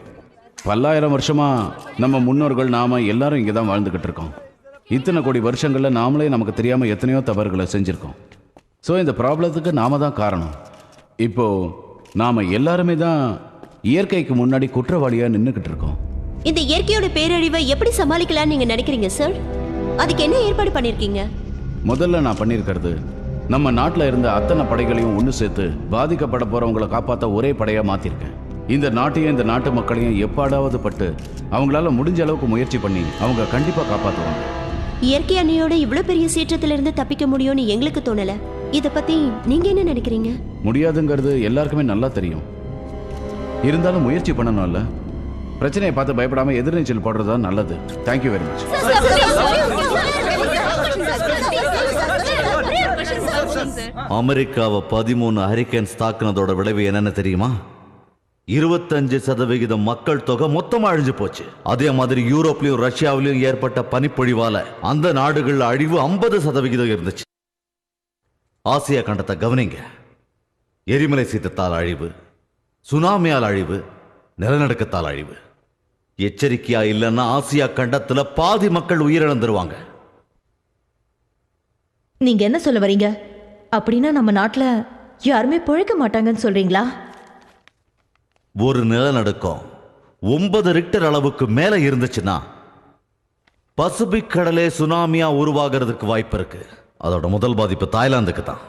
S1: பல்லாயிரம் வருஷமா நம்ம முன்னோர்கள் நாம எல்லாரும் இங்கே தான் வாழ்ந்துகிட்டு இருக்கோம். இத்தனை கோடி வருஷங்கள்ல நாமளே நமக்கு தெரியாம எத்தனையோ தவறுகளை செஞ்சிருக்கோம். ஸோ இந்த ப்ராப்ளத்துக்கு நாம தான் காரணம். இப்போ நாம எல்லாருமே தான் இயற்கைக்கு முன்னாடி குற்றவாளியா நின்றுகிட்டு இருக்கோம்.
S8: இந்த இயற்கையோட பேரழிவை எப்படி சமாளிக்கலாம்னு நீங்க நினைக்கிறீங்க சார்? அதுக்கு என்ன ஏற்பாடு பண்ணிருக்கீங்க?
S1: முதல்ல நான் பண்ணியிருக்கிறது, நம்ம நாட்டில் இருந்த அத்தனை படைகளையும் ஒன்று சேர்த்து பாதிக்கப்பட போறவங்களை காப்பாற்ற ஒரே படையா மாத்திருக்கேன். இந்த நாட்டையும் இந்த நாட்டு மக்களையும் எப்பாடாவது பட்டு அவங்களால முடிஞ்ச அளவுக்கு முயற்சி பண்ணி அவங்க கண்டிப்பா காப்பாற்றுவாங்க.
S8: இயற்கை அன்னையோட இவ்வளவு பெரிய சீற்றத்திலிருந்து தப்பிக்க முடியும்னு எங்களுக்கு தோணல. இத பத்தி நீங்க என்ன நினைக்கிறீங்க?
S1: முடியாதுங்கிறது எல்லாருக்குமே நல்லா தெரியும். இருந்தாலும் முயற்சி பண்ணணும்ல. பிரச்சனையை பார்த்து பயப்படாம எதிர்நீச்சல் போடுறது தான் நல்லது. Thank you very much.
S5: அமெரிக்காவை 13 ஹரிகேன்ஸ் தாக்குனதோட விளைவு என்னன்னு தெரியுமா? 25% மக்கள் தொகை மொத்தமா அழிஞ்சு போச்சு. அதே மாதிரி யூரோப்லயும் ரஷ்யாவிலும் ஏற்பட்ட பனிப்பொழிவால அந்த நாடுகள் அழிவு 50% இருந்துச்சு. ஆசியா கண்டத்தை கவனிங்க. எரிமலை சீற்றத்தால் அழிவு, சுனாமியால் அழிவு, நிலநடுக்கத்தால் அழிவு. எச்சரிக்கையா இல்லைன்னா ஆசியா கண்டத்துல பாதி மக்கள் உயிரிழந்துருவாங்க.
S3: நீங்க என்ன சொல்ல வரீங்க? அப்படின்னா நம்ம நாட்டுல யாருமே பிழைக்க மாட்டாங்கன்னு சொல்றீங்களா?
S5: ஒரு நிலநடுக்கம் 9 ரிக்டர் அளவுக்கு மேல இருந்துச்சுன்னா பசிபிக் கடலே சுனாமியா உருவாகிறதுக்கு வாய்ப்பு இருக்கு. அதோட முதல் பாதிப்பு தாய்லாந்துக்கு தான்.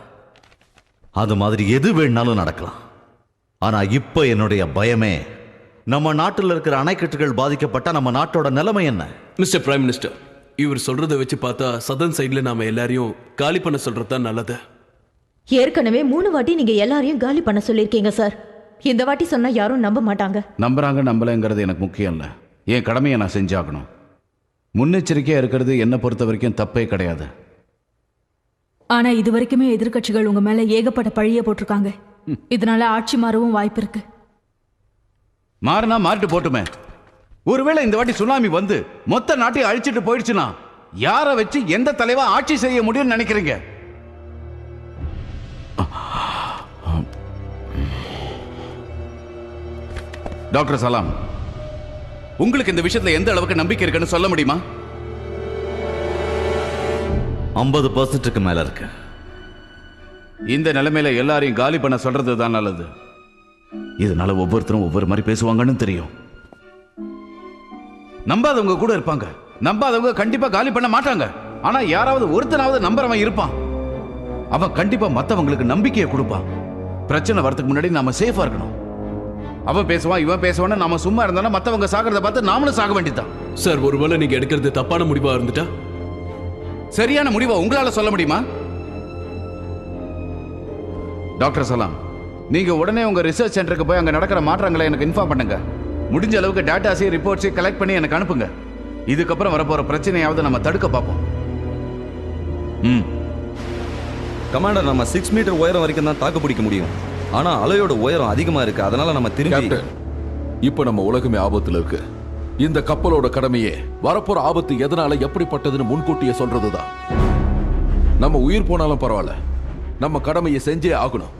S5: அது மாதிரி எது வேணாலும் நடக்கலாம். ஆனா இப்ப என்னுடைய பயமே, நம்ம நாட்டில் இருக்கிற அணைக்கட்டுகள் பாதிக்கப்பட்ட நம்ம நாட்டோட நிலைமை என்ன?
S12: மிஸ்டர் பிரைம் மினிஸ்டர், இவர் சொல்றதை வச்சு பார்த்தா சதன் சைட்ல நாம எல்லாரையும் காலி பண்ண சொல்றது தான் நல்லது.
S3: ஏற்கனவே 3 வாட்டி நீங்க எல்லாரையும் காலி பண்ண சொல்லியிருக்கீங்க சார். இந்த வாட்டி சொன்னா யாரும் நம்ப மாட்டாங்க.
S1: நம்புறாங்க நம்பலைங்கிறது எனக்கு முக்கியம் இல்லை. என் கடமையை நான் செஞ்சாகணும். முன்னெச்சரிக்கையா இருக்கிறது என்னை பொறுத்த வரைக்கும் தப்பே கிடையாது.
S7: ஆனா இது வரைக்குமே எதிர்க்கட்சிகள் உங்க மேல ஏகப்பட்ட பழிய போட்டிருக்காங்க. இதனால ஆட்சி மாறவும் வாய்ப்பு இருக்கு.
S1: மாறினா மாறிட்டு போட்டுமே. ஒருவேளை இந்த வாட்டி சுனாமி வந்து மொத்த நாட்டையும் அழிச்சிட்டு போயிடுச்சுன்னா யாரை வச்சு எந்த தலைவா ஆட்சி செய்ய முடியும்னு நினைக்கிறீங்க? டாக்டர் சலாம், உங்களுக்கு இந்த விஷயத்துல எந்த அளவுக்கு நம்பிக்கை இருக்குன்னு சொல்ல முடியுமா?
S5: 50% மேல இருக்கு.
S1: இந்த நிலைமையில எல்லாரையும் காலி பண்ண சொல்றது தான் நல்லது. இதனால ஒவ்வொருத்தரும் ஒவ்வொரு மாதிரி பேசுவாங்கன்னு தெரியும். நம்பாதவங்க கூட இருப்பாங்க, நம்பாதவங்க கண்டிப்பா காலி பண்ண மாட்டாங்க. ஆனா யாராவது ஒருத்தனாவது நம்புறவன் இருப்பான். அவன் கண்டிப்பா மத்தவங்களுக்கு நம்பிக்கையை கொடுப்பான். பிரச்சனை வரதுக்கு முன்னாடி நாம சேஃபா இருக்கணும். அவன் பேசுவான், இவன் பேசுவான்னு நாம சும்மா இருந்தாலும் மத்தவங்க சாகிறத பார்த்து நாமளும் சாக வேண்டியதான்.
S12: சார், ஒருவேளை நீங்க எடுக்கிறது தப்பான முடிவா இருந்துட்டா?
S1: சரியான முடிவா உங்களால சொல்ல முடியுமா? டாக்டர் சலாம், நீங்க உடனே உங்க ரிசர்ச் சென்டருக்கு போய் அங்க நடக்கிற மாற்றங்களை எனக்கு இன்ஃபார்ம் பண்ணுங்க. முடிஞ்ச அளவுக்கு டேட்டாஸையும் ரிப்போர்ட்ஸையும் கலெக்ட் பண்ணி எனக்கு அனுப்புங்க. இதுக்கப்புறம் வரப்போற பிரச்சனையாவது நம்ம தடுக்க பார்ப்போம்.
S6: கமாண்டர், நம்ம 6 மீட்டர் உயரம் வரைக்கும் தான் தாக்கு பிடிக்க முடியும். ஆனா அலையோட உயரம் அதிகமா இருக்கு. அதனால நம்ம திரும்பி
S4: இப்போ நம்ம உலகமே ஆபத்துல இருக்கு. இந்த கப்பலோட கடமையே வரப்போற ஆபத்து எதனால எப்படிப்பட்டதுன்னு முன்கூட்டியே சொல்றதுதான். நம்ம உயிர் போனாலும் பரவாயில்ல, நம்ம கடமையை செஞ்சே ஆகணும்.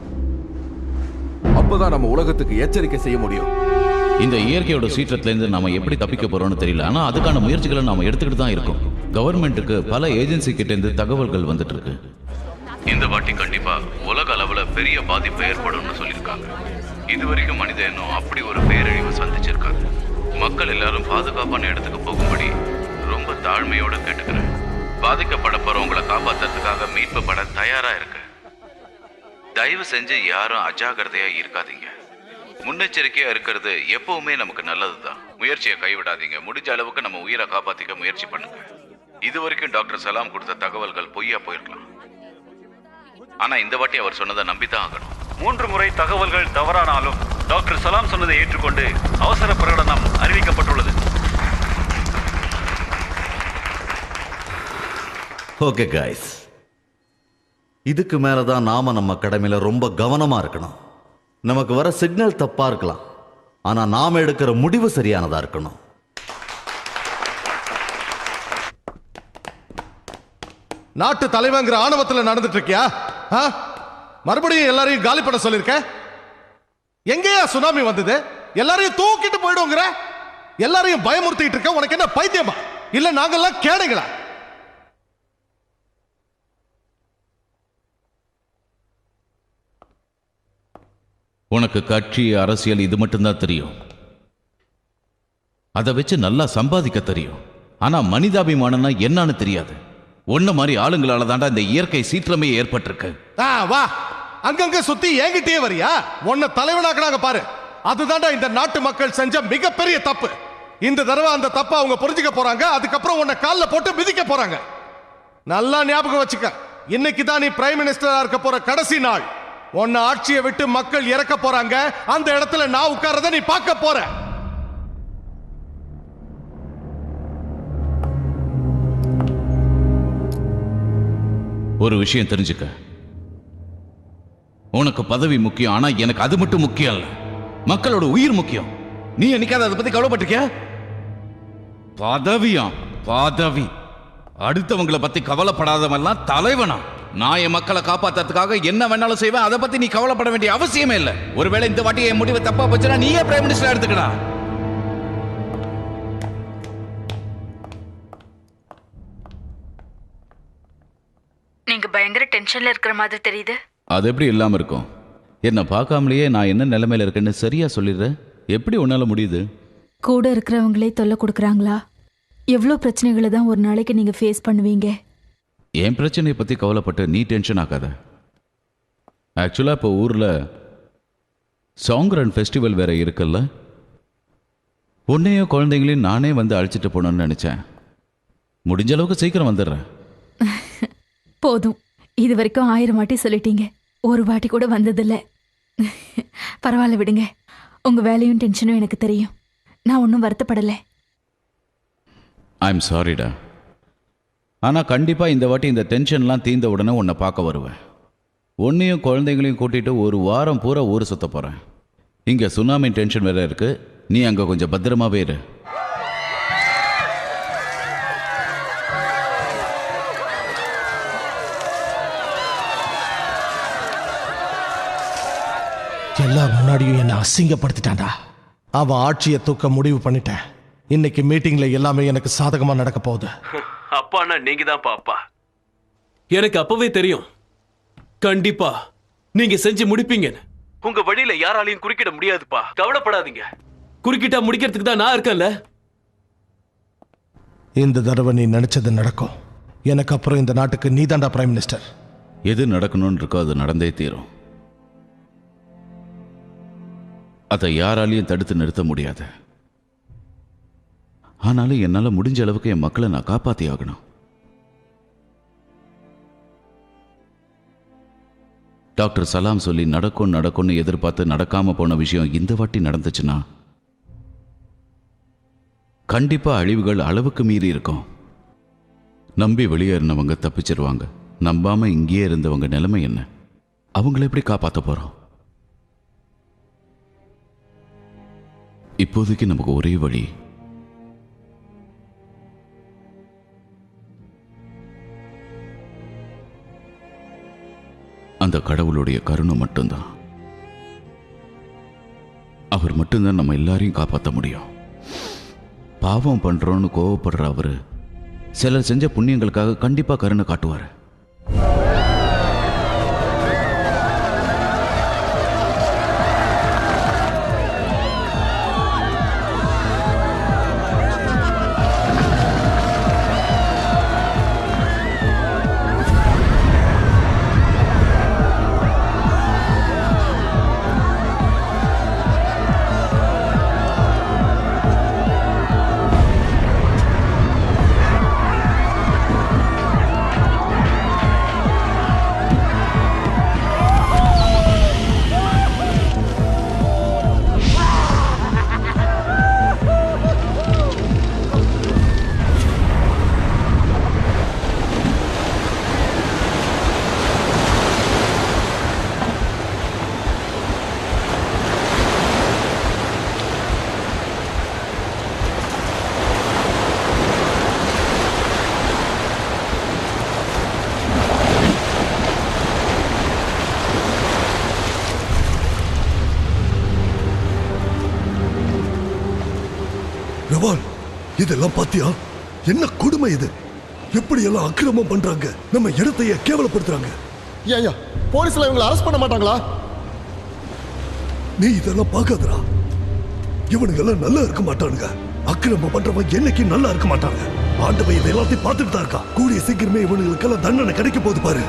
S4: அப்பதான் நம்ம உலகத்துக்கு எச்சரிக்கை செய்ய முடியும்.
S1: இந்த இயற்கையோட சீற்றத்திலேருந்து நாம எப்படி தப்பிக்க போறோம்னு தெரியல. ஆனா அதுக்கான முயற்சிகளை நாம எடுத்துக்கிட்டு தான் இருக்கோம். கவர்மெண்ட்டுக்கு பல ஏஜென்சி கிட்ட இருந்து தகவல்கள் வந்துட்டு இருக்கு. இந்த வாட்டி கண்டிப்பா உலக அளவுல பெரிய பாதிப்பு ஏற்படும்னு சொல்லியிருக்காங்க. இதுவரைக்கும் மனித இனம் அப்படி ஒரு பேரழிவு சந்திச்சிருக்காங்க. மக்கள் எல்லாரும் பாதுகாப்பான இடத்துக்கு போகும்படி ரொம்ப தாழ்மையோட கேட்டுக்கிறேன். பாதிக்கப்பட போறவங்களை காப்பாத்துறதுக்காக மீட்பு பட தயாரா இருக்கு. தயவு செஞ்சு யாரும் அஜாகிரதையா இருக்காதீங்க. முன்னெச்சரிக்கையா இருக்கிறது எப்பவுமே நமக்கு நல்லதுதான். முயற்சியை கைவிடாதீங்க. முடிஞ்ச அளவுக்கு நம்ம உயிரை காப்பாத்திக்க முயற்சி பண்ணுங்க. இதுவரைக்கும் டாக்டர் சலாம் கொடுத்த தகவல்கள் பொய்யா போயிருக்கலாம். ஆனா இந்த வாட்டி அவர் சொன்னதை நம்பித்தான் ஆகணும்.
S16: 3 முறை தகவல்கள் தவறானாலும் டாக்டர் சலாம் சொன்னதை ஏற்றுக்கொண்டு அவசர பிரகடனம் அறிவிக்கப்பட்டுள்ளது.
S5: ஓகே கைஸ், இதுக்கு மேலதான் நாம நம்ம கடமையில ரொம்ப கவனமா இருக்கணும். நமக்கு வர சிக்னல் தப்பா இருக்கலாம், ஆனா நாம எடுக்கிற முடிவு சரியானதா இருக்கணும்.
S17: நாட்டு தலைவங்கிற ஆணவத்தில் நடந்துட்டு இருக்கியா? மறுபடியும் எல்லாரையும் காலி பண்ண சொல்லிருக்க. எங்கேயா சுனாமி வந்தது? எல்லாரையும் தூக்கிட்டு போயிடுங்கிற, எல்லாரையும் பயமுறுத்திட்டு இருக்க. உனக்கு என்ன பைத்தியமா? இல்ல நாங்கெல்லாம் கேடுங்களா?
S1: உனக்கு கட்சி, அரசியல் இது மட்டும்தான் தெரியும். அதை வச்சு நல்லா சம்பாதிக்க தெரியும். ஆனா மனிதாபிமானம்னா என்னன்னு தெரியாது. ஒன்ன மாதிரி ஆளுங்களால தாண்டா இந்த இயற்கை சீற்றமே ஏற்பட்டிருக்கு.
S17: வா, அங்கங்க சுத்தி என்கிட்டயே வரியா? உன்னை தலைவனாக்குறாங்க பாரு. அதுதான்டா இந்த நாட்டு மக்கள் செஞ்ச மிகப்பெரிய தப்பு. இந்த தடவை அந்த தப்பை அவங்க புரிஞ்சுக்க போறாங்க. அதுக்கப்புறம் உன்னை காலில் போட்டு மிதிக்க போறாங்க. நல்லா ஞாபகம் வச்சுக்க, இன்னைக்கு தான் நீ பிரைம் மினிஸ்டரா இருக்க போற கடைசி நாள். உன்னை ஆட்சியை விட்டு மக்கள் இறக்க போறாங்க. அந்த இடத்துல நான் உட்கார்றத நீ பார்க்க போற.
S1: ஒரு விஷயம் தெரிஞ்சுக்க, உனக்கு பதவி முக்கியம். ஆனா எனக்கு அது மட்டும் முக்கியம் இல்ல, மக்களோட உயிர் முக்கியம். நீ என்னைக்காவது அதை பத்தி கவலைப்பட்டிருக்கியா? பதவி அடுத்தவங்களை பத்தி கவலைப்படாதவெல்லாம் தலைவனா? நான் என் மக்களை காப்பாத்துறதுக்காக என்ன வேணாலும் செய்வேன். அதை பத்தி நீ கவலைப்பட வேண்டிய அவசியமே இல்லை. ஒருவேளை இந்த வாட்டி என் முடிவை தப்பா போச்சுன்னா நீயே பிரைம் மினிஸ்டர் எடுத்துக்கடா.
S18: நீங்க பயங்கர டென்ஷன்ல இருக்கிற மாதிரி தெரியுது.
S1: அது எப்படி இல்லாம இருக்கும்? என்ன பார்க்காமலேயே நான் என்ன நிலைமையில இருக்கேன்னு சரியா சொல்லிடுறேன். எப்படி உன்னால முடியுது?
S7: கூட இருக்கிறவங்களே தொல்லை கொடுக்குறாங்களா? எவ்வளோ பிரச்சனைகளை தான் ஒரு நாளைக்கு நீங்க ஃபேஸ் பண்ணுவீங்க?
S1: என் பிரச்சனையை பத்தி கவலைப்பட்டு நீ டென்ஷன் ஆகாத. ஆக்சுவலா இப்போ ஊர்ல சாங் ரன் ஃபெஸ்டிவல் வேற இருக்குல்ல. உன்னையும் குழந்தைங்களையும் நானே வந்து அழைச்சிட்டு போகணும்னு நினைச்சேன். முடிஞ்ச அளவுக்கு சீக்கிரம் வந்துடுறேன்.
S7: போதும், இது வரைக்கும் 1000 வாட்டி சொல்லிட்டீங்க, ஒரு வாட்டி கூட வந்ததில்ல. பரவாயில்ல விடுங்க, உங்க வேலையும் டென்ஷனும் எனக்கு தெரியும். நான் ஒன்றும் வருத்தப்படலை.
S1: ஐம் சாரிடா. ஆனால் கண்டிப்பாக இந்த வாட்டி இந்த டென்ஷன்லாம் தீர்ந்த உடனே உன்னை பார்க்க வருவேன். உன்னையும் குழந்தைங்களையும் கூட்டிகிட்டு ஒரு வாரம் பூரா ஊர் சுற்ற போகிறேன். இங்கே சுனாமி டென்ஷன் வேற இருக்குது. நீ அங்கே கொஞ்சம் பத்திரமாவே இரு.
S17: எல்லாம் முன்னாடியும் என்னை அசிங்கப்படுத்திட்டான்டா. அவன் ஆட்சியை தூக்க முடிவு பண்ணிட்டேன். இன்னைக்கு மீட்டிங்ல எல்லாமே எனக்கு சாதகமா நடக்க போகுது.
S16: அப்பான்னா நீங்க தான் பாப்பா.
S12: எனக்கு அப்பவே தெரியும் கண்டிப்பா நீங்க செஞ்சு முடிப்பீங்கன்னு. உங்க வழியில யாராலையும் குறுக்கிட முடியாதுப்பா, கவலைப்படாதீங்க. குறுக்கிட்டா முடிக்கிறதுக்கு தான் நான் இருக்கேன்ல.
S17: இந்த தடவை நீ நினைச்சது நடக்கும். எனக்கு அப்புறம் இந்த நாட்டுக்கு நீதாண்டா பிரைம் மினிஸ்டர்.
S1: எது நடக்கணும்னு இருக்கோ அது நடந்தே தீரும். அதை யாராலையும் தடுத்து நிறுத்த முடியாது. ஆனாலும் என்னால முடிஞ்ச அளவுக்கு என் மக்களை நான் காப்பாத்தி ஆகணும். டாக்டர் சலாம் சொல்லி நடக்கும்னு எதிர்பார்த்து நடக்காம போன விஷயம் இந்த வாட்டி நடந்துச்சுன்னா கண்டிப்பா அழிவுகள் அளவுக்கு மீறி இருக்கும். நம்பி வெளியேறினவங்க தப்பிச்சிருவாங்க. நம்பாம இங்கேயே இருந்தவங்க நிலைமை என்ன? அவங்கள எப்படி காப்பாற்ற போறோம்? இப்போதைக்கு நமக்கு ஒரே வழி, அந்த கடவுளுடைய கருணை மட்டும்தான். அவர் மட்டும்தான் நம்ம எல்லாரையும் காப்பாற்ற முடியும். பாவம் பண்றோன்னு கோவப்படுற அவரு சிலர் செஞ்ச புண்ணியங்களுக்காக கண்டிப்பா கருணை காட்டுவார்.
S13: ரவால், இதெல்லாம் பாத்தியா? என்ன கொடுமை இது! எப்படி எல்லாம் அக்கிரமம் பண்றாங்க, நம்ம இடத்தையே கேவலப்படுத்துறாங்க.
S11: ஏயா போலீஸ்ல இவங்களை அரெஸ்ட் பண்ண மாட்டாங்களா?
S13: நீ இதெல்லாம் பார்க்காதடா. இவனுங்க எல்லாம் நல்லா இருக்க மாட்டானுங்க. அக்கிரமம் பண்றவன் என்னைக்கு நல்லா இருக்க மாட்டாங்க. ஆண்டவன் இதை எல்லாத்தையும் பார்த்துட்டு தான் இருக்கா. கூடிய சீக்கிரமே இவனுங்களுக்கெல்லாம் தண்டனை கிடைக்க போகுது பாரு.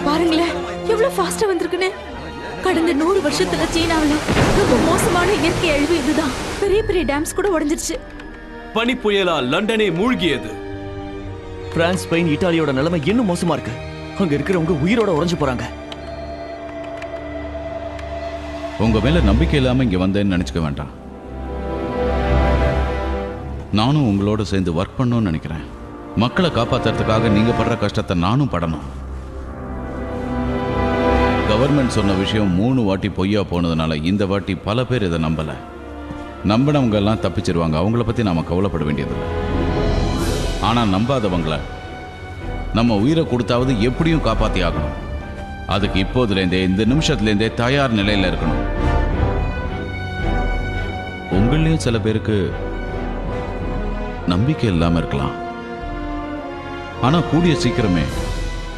S7: பாருங்களேன் எவ்வளவு ஃபாஸ்டா வந்திருக்குன்னு. கடந்த 100 வருஷத்துல சீனாவில் ரொம்ப மோசமான இயற்கை அழிவு இதுதான். பெரிய பெரிய டேம்ஸ் கூட உடைஞ்சிருச்சு.
S12: பனி புயலா லண்டனே மூழ்கியது.
S2: பிரான்ஸ், ஸ்பெயின், இத்தாலியோட நிலைமை இன்னும் மோசமா இருக்கு. அங்க இருக்கிறவங்க உயிரோட உறைஞ்சு போறாங்க.
S1: உங்க மேல நம்பிக்கை இல்லாம இங்க வந்தேன்னு நினைச்சுக்க வேண்டாம். நானும் உங்களோட சேர்ந்து ஒர்க் பண்ணணும்னு நினைக்கிறேன். மக்களை காப்பாத்துறதுக்காக நீங்க படுற கஷ்டத்தை நானும் படணும். கவர்மெண்ட் சொன்ன விஷயம் 3 வாட்டி பொய்யா போனதுனால இந்த வாட்டி பல பேர் இதை நம்பல. நம்பினவங்க எல்லாம் தப்பிச்சிருவாங்க. அவங்கள பத்தி நாம கவலைப்பட வேண்டியதில்லை. ஆனா நம்பாதவங்கள நம்ம உயிரை கொடுத்தாவது எப்படியும் காப்பாத்தி ஆகணும். அதுக்கு இப்போதுலேருந்தே, இந்த நிமிஷத்துலேருந்தே தயார் நிலையில இருக்கணும். உங்களையும் சில பேருக்கு நம்பிக்கை இல்லாம இருக்கலாம். ஆனா கூடிய சீக்கிரமே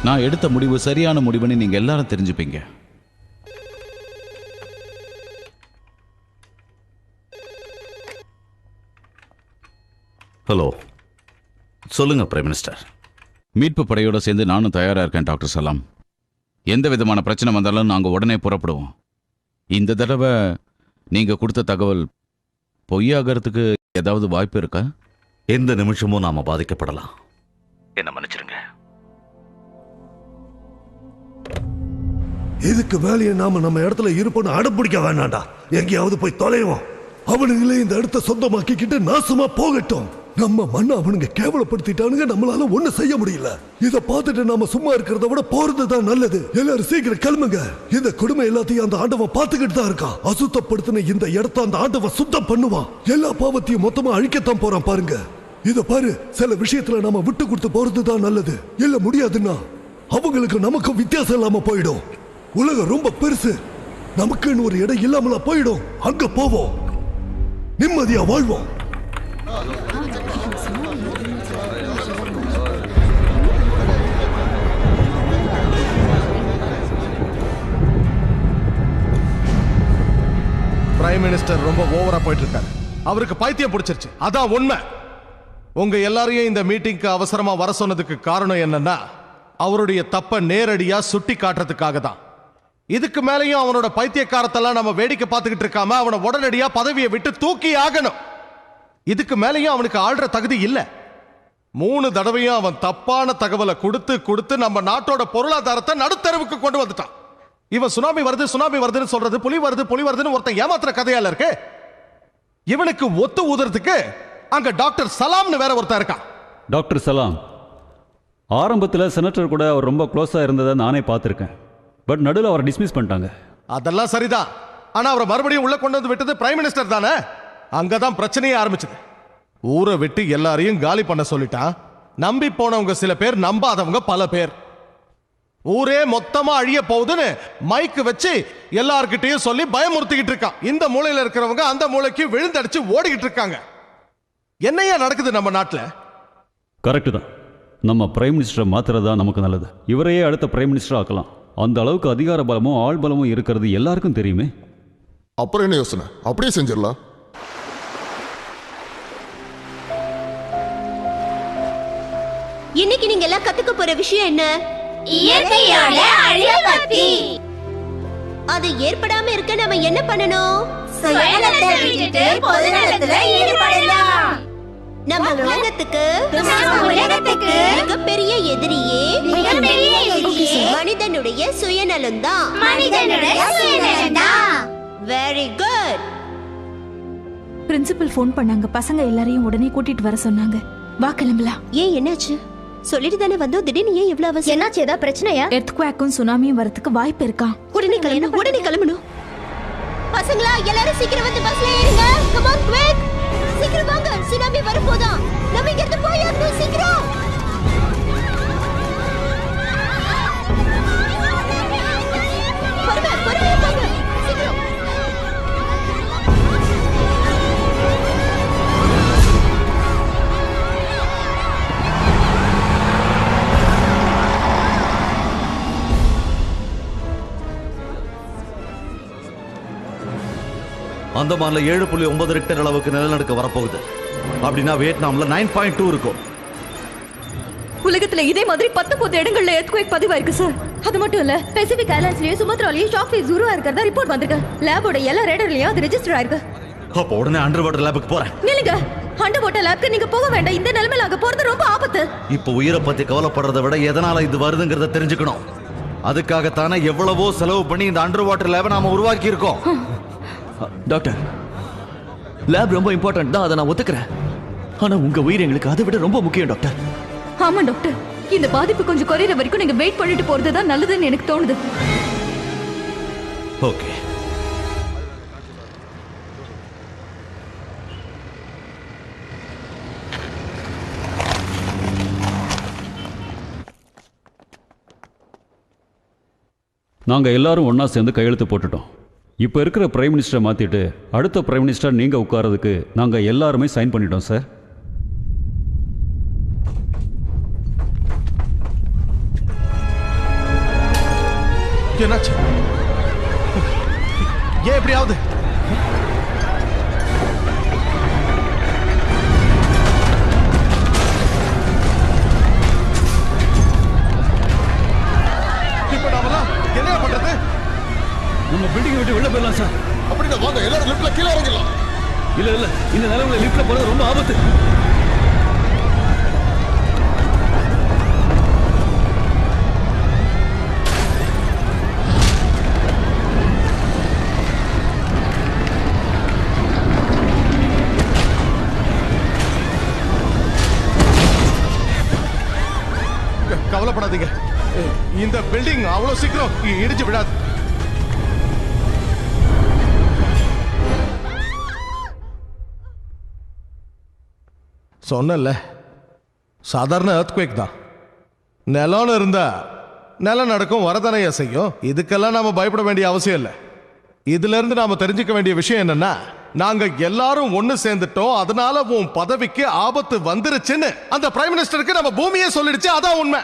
S1: நான் எடுத்த முடிவு சரியான முடிவுன்னு நீங்க எல்லாரும் தெரிஞ்சுப்பீங்க.
S5: ஹலோ, சொல்லுங்க பிரைம் மினிஸ்டர்.
S1: மீட்பு படையோட சேர்ந்து நானும் தயாரா இருக்கேன் டாக்டர் சலாம். எந்த விதமான பிரச்சனை வந்தாலும் நாங்கள் உடனே புறப்படுவோம். இந்த தடவை நீங்க கொடுத்த தகவல் பொய்யாகிறதுக்கு ஏதாவது வாய்ப்பு இருக்கா?
S5: எந்த நிமிஷமும் நாம பாதிக்கப்படலாம். என்ன மன்னிச்சிருங்க.
S13: இதுக்கு வேலையை நாம நம்ம இடத்துல இருப்போம்னு அடம்பிடிக்க வேணாண்டா. எங்கேயாவது போய் தொலைவோம். அவனுங்களே இந்த இடத்த சொந்தமாக்கிக்கிட்டு நாசமா போகட்டும். நம்ம மண்ணை அவனுங்க கேவலப்படுத்திட்டானுங்க. நம்மளால ஒண்ணு செய்ய முடியல. இத பார்த்துட்டு நாம சும்மா இருக்கிறத விட போறதுதான் நல்லது. எல்லாரும் சீக்கிரம் கிளம்புங்க. இந்த கொடுமை எல்லாத்தையும் அந்த ஆண்டவன் பார்த்துக்கிட்டு தான் இருக்கான். அசுத்தப்படுத்தின இந்த இடத்த அந்த ஆண்டவன் சுத்தம் பண்ணுவான். எல்லா பாவத்தையும் மொத்தமா அழிக்கத்தான் போறான் பாருங்க. இத பாரு, சில விஷயத்துல நாம விட்டு கொடுத்து போறதுதான் நல்லது. இல்ல முடியாதுன்னா அவங்களுக்கு நமக்கும் வித்தியாசம் இல்லாம போயிடும். உலகம் ரொம்ப பெருசு, நமக்குன்னு ஒரு இடம் இல்லாமல போயிடும். அங்க போவோம், நிம்மதியா வாழ்வோம்.
S17: பிரைம் மினிஸ்டர் ரொம்ப ஓவரா போயிட்டு இருக்காரு. அவருக்கு பைத்தியம் பிடிச்சிருச்சு, அதான் உண்மை. உங்க எல்லாரையும் இந்த மீட்டிங்க்கு அவசரமா வர சொன்னதுக்கு காரணம் என்னன்னா, அவருடைய தப்ப நேரடியா சுட்டி காட்டுறதுக்காக தான். இதுக்கு மேலேயும் அவனோட பைத்தியக்காரத்தெல்லாம் நம்ம வேடிக்கை பார்த்துக்கிட்டு இருக்காம அவனை உடனடியா பதவியை விட்டு தூக்கி ஆகணும். இதுக்கு மேலேயும் அவனுக்கு ஆள்ற தகுதி இல்ல. 3 தடவையும் அவன் தப்பான தகவலை கொடுத்து கொடுத்து நம்ம நாட்டோட பொருளாதாரத்தை நடுத்தரவுக்கு கொண்டு வந்துட்டான். இவன் சுனாமி வருது சுனாமி வருதுன்னு சொல்றது புலி வருது புலி வருதுன்னு ஒருத்தன் ஏமாத்துற கதையால இருக்கு. இவனுக்கு ஒத்து ஊதுறதுக்கு அங்க டாக்டர் சலாம்னு வேற ஒருத்தன் இருக்கான்.
S19: டாக்டர் சலாம் ஆரம்பத்தில் செனட்டர் கூட அவர் ரொம்ப க்ளோஸாக இருந்ததை நானே பார்த்துருக்கேன். பட் நடுவில் அவரை டிஸ்மிஸ் பண்ணிட்டாங்க.
S17: அதெல்லாம் சரிதான், ஆனா அவரை மறுபடியும் உள்ள கொண்டு வந்து விட்டது பிரைம் மினிஸ்டர் தானே. அங்கதான் பிரச்சனையே ஆரம்பிச்சது. ஊரை விட்டு எல்லாரையும் காலி பண்ண சொல்லிட்டான். நம்பி போனவங்க சில பேர், நம்பாதவங்க பல பேர். ஊரே மொத்தமா அழிய போகுதுன்னு மைக்கு வச்சு எல்லார்கிட்டையும் சொல்லி பயமுறுத்திக்கிட்டு இருக்கான். இந்த மூலையில இருக்கிறவங்க அந்த மூளைக்கு விழுந்தடிச்சு ஓடிக்கிட்டு இருக்காங்க. என்னையா நடக்குது நம்ம நாட்டில்?
S19: கரெக்டு தான். நம்ம பிரைம் மினிஸ்டரை மாத்துறது தான் நமக்கு நல்லது. இவரையே அடுத்த பிரைம் மினிஸ்டர் ஆக்கலாம். அந்த அளவுக்கு அதிகார பலமும் ஆள் பலமும் இருக்கிறது எல்லாருக்கும் தெரியுமே.
S11: அப்புறம் என்ன யோசனை? அப்படியே செஞ்சிடலாம்.
S8: இன்னைக்கு நீங்க எல்லாம் கத்துக்க போற விஷயம் என்ன?
S20: இயற்கையோட அழிவு பத்தி.
S8: அது ஏற்படாம இருக்க நாம என்ன பண்ணணும்?
S20: சுயநலத்தை விட்டுட்டு பொதுநலத்துல ஈடுபடலாம்.
S8: நம்ம உலகத்துக்கு மிகப்பெரிய எதிரியே மனிதனுடைய சுயநலம் தான். Very good.
S7: பிரின்சிபல் ஃபோன் பண்ணாங்க. பசங்க எல்லாரையும் உடனே கூட்டிட்டு வர சொன்னாங்க. வா கிளம்பலாம்.
S8: ஏன் என்னாச்சு? சொல்லிட்டு தானே வந்தோம், திடீர்னு ஏன் இவ்வளவு அவசியம்?
S3: என்னாச்சு? ஏதா பிரச்சனையா?
S7: எர்த்குவேக்கும் சுனாமியும் வரதுக்கு வாய்ப்பு இருக்கா?
S8: உடனே கிளம்பணும், உடனே கிளம்பணும். பசங்களா எல்லாரும் சீக்கிரம் வந்து பஸ்ல ஏறுங்க. கம் ஆன் குவிக், சீக்கிரம் வாங்க. சுனாமி வரப்போதா, நம்ம இங்க இருந்து போயாகணும். சீக்கிரம் பொறுமையா போங்க. சீக்கிரம்.
S5: அந்தமான்ல 7.9 ரிக்டர் அளவுக்கு நிலநடுக்க வரப்போகுது. அப்படின்னா வியட்நாம்ல 9.2 இருக்கும்.
S7: உலகத்துல இதே மாதிரி 19 இடங்கள்ல எர்த்குவேக் பதிவாயிருக்கு சார்.
S3: அது மட்டும் இல்ல, பெசிபிக் ஐலாண்ட்ஸ்லயும் சுமத்ராலயும் ஷாக் ஃபேஸ் உருவா இருக்கிறதா ரிப்போர்ட் வந்திருக்கு. லேபோட எல்லா ரேடர்லயும் அது ரெஜிஸ்டர் ஆயிருக்கு.
S5: அப்ப உடனே அண்டர் வாட்டர் லேபுக்கு போறேன்.
S3: நில்லுங்க. அண்டர் வாட்டர் லேப்க்கு நீங்க போக வேண்டாம். இந்த நிலைமையில அங்க போறது ரொம்ப ஆபத்து.
S5: இப்ப உயிரை பத்தி கவலைப்படுறதை விட எதனால இது வருதுங்கிறத தெரிஞ்சுக்கணும். அதுக்காகத்தானே எவ்வளவோ செலவு பண்ணி இந்த அண்டர் வாட்டர் லேபை நாம உருவாக்கி இருக்கோம்.
S2: டாக்டர், லேப் ரொம்ப இம்பார்ட்டன்ட் தான், அதை நான் ஒத்துக்கிறேன். ஆனா உங்க உயிர் எங்களுக்கு அதை விட ரொம்ப முக்கியம் டாக்டர்.
S7: ஆமா டாக்டர், இந்த பாதிப்பு கொஞ்சம் குறையிற வரைக்கும் நீங்க வெயிட் பண்ணிட்டு போறது தான் நல்லதுன்னு எனக்கு தோணுது.
S5: ஓகே.
S19: நாங்கள் எல்லாரும் ஒன்றா சேர்ந்து கையெழுத்து போட்டுட்டோம். இப்போ இருக்கிற பிரைம் மினிஸ்டரை மாற்றிட்டு அடுத்த பிரைம் மினிஸ்டர் நீங்கள் உட்காரதுக்கு நாங்கள் எல்லாருமே சைன் பண்ணிட்டோம் சார்.
S17: என்னாச்சு? ஏன் எப்படியாவது? இப்ப நாமெல்லாம் என்ன பண்றது?
S19: நம்ம பில்டிங்கை விட்டு வெளில போயிடலாம் சார்.
S11: அப்படின்னா வாங்க எல்லாரும் லிஃப்ட்ல கீழே இறங்கலாம்.
S19: இல்ல இல்ல, இந்த நிலைமையில லிஃப்ட்ல போறது ரொம்ப ஆபத்து.
S17: கவலைப்படாதீங்க, இந்த பில்டிங் அவ்வளவு சீக்கிரம் இடிஞ்சு விடாது. சொன்னல சாதாரண எர்த்குவேக் தான். நிலம்னு இருந்தா நிலம் நடக்கும், வரதனைய செய்யும். இதுக்கெல்லாம் நாம பயப்பட வேண்டிய அவசியம் இல்லை. இதுல இருந்து நாம தெரிஞ்சுக்க வேண்டிய விஷயம் என்னன்னா, நாங்க எல்லாரும் ஒண்ணு சேர்ந்துட்டோம், அதனால உன் பதவிக்கு ஆபத்து வந்துருச்சுன்னு அந்த பிரைம் மினிஸ்டருக்கு நம்ம பூமியே சொல்லிடுச்சு. அதான் உண்மை.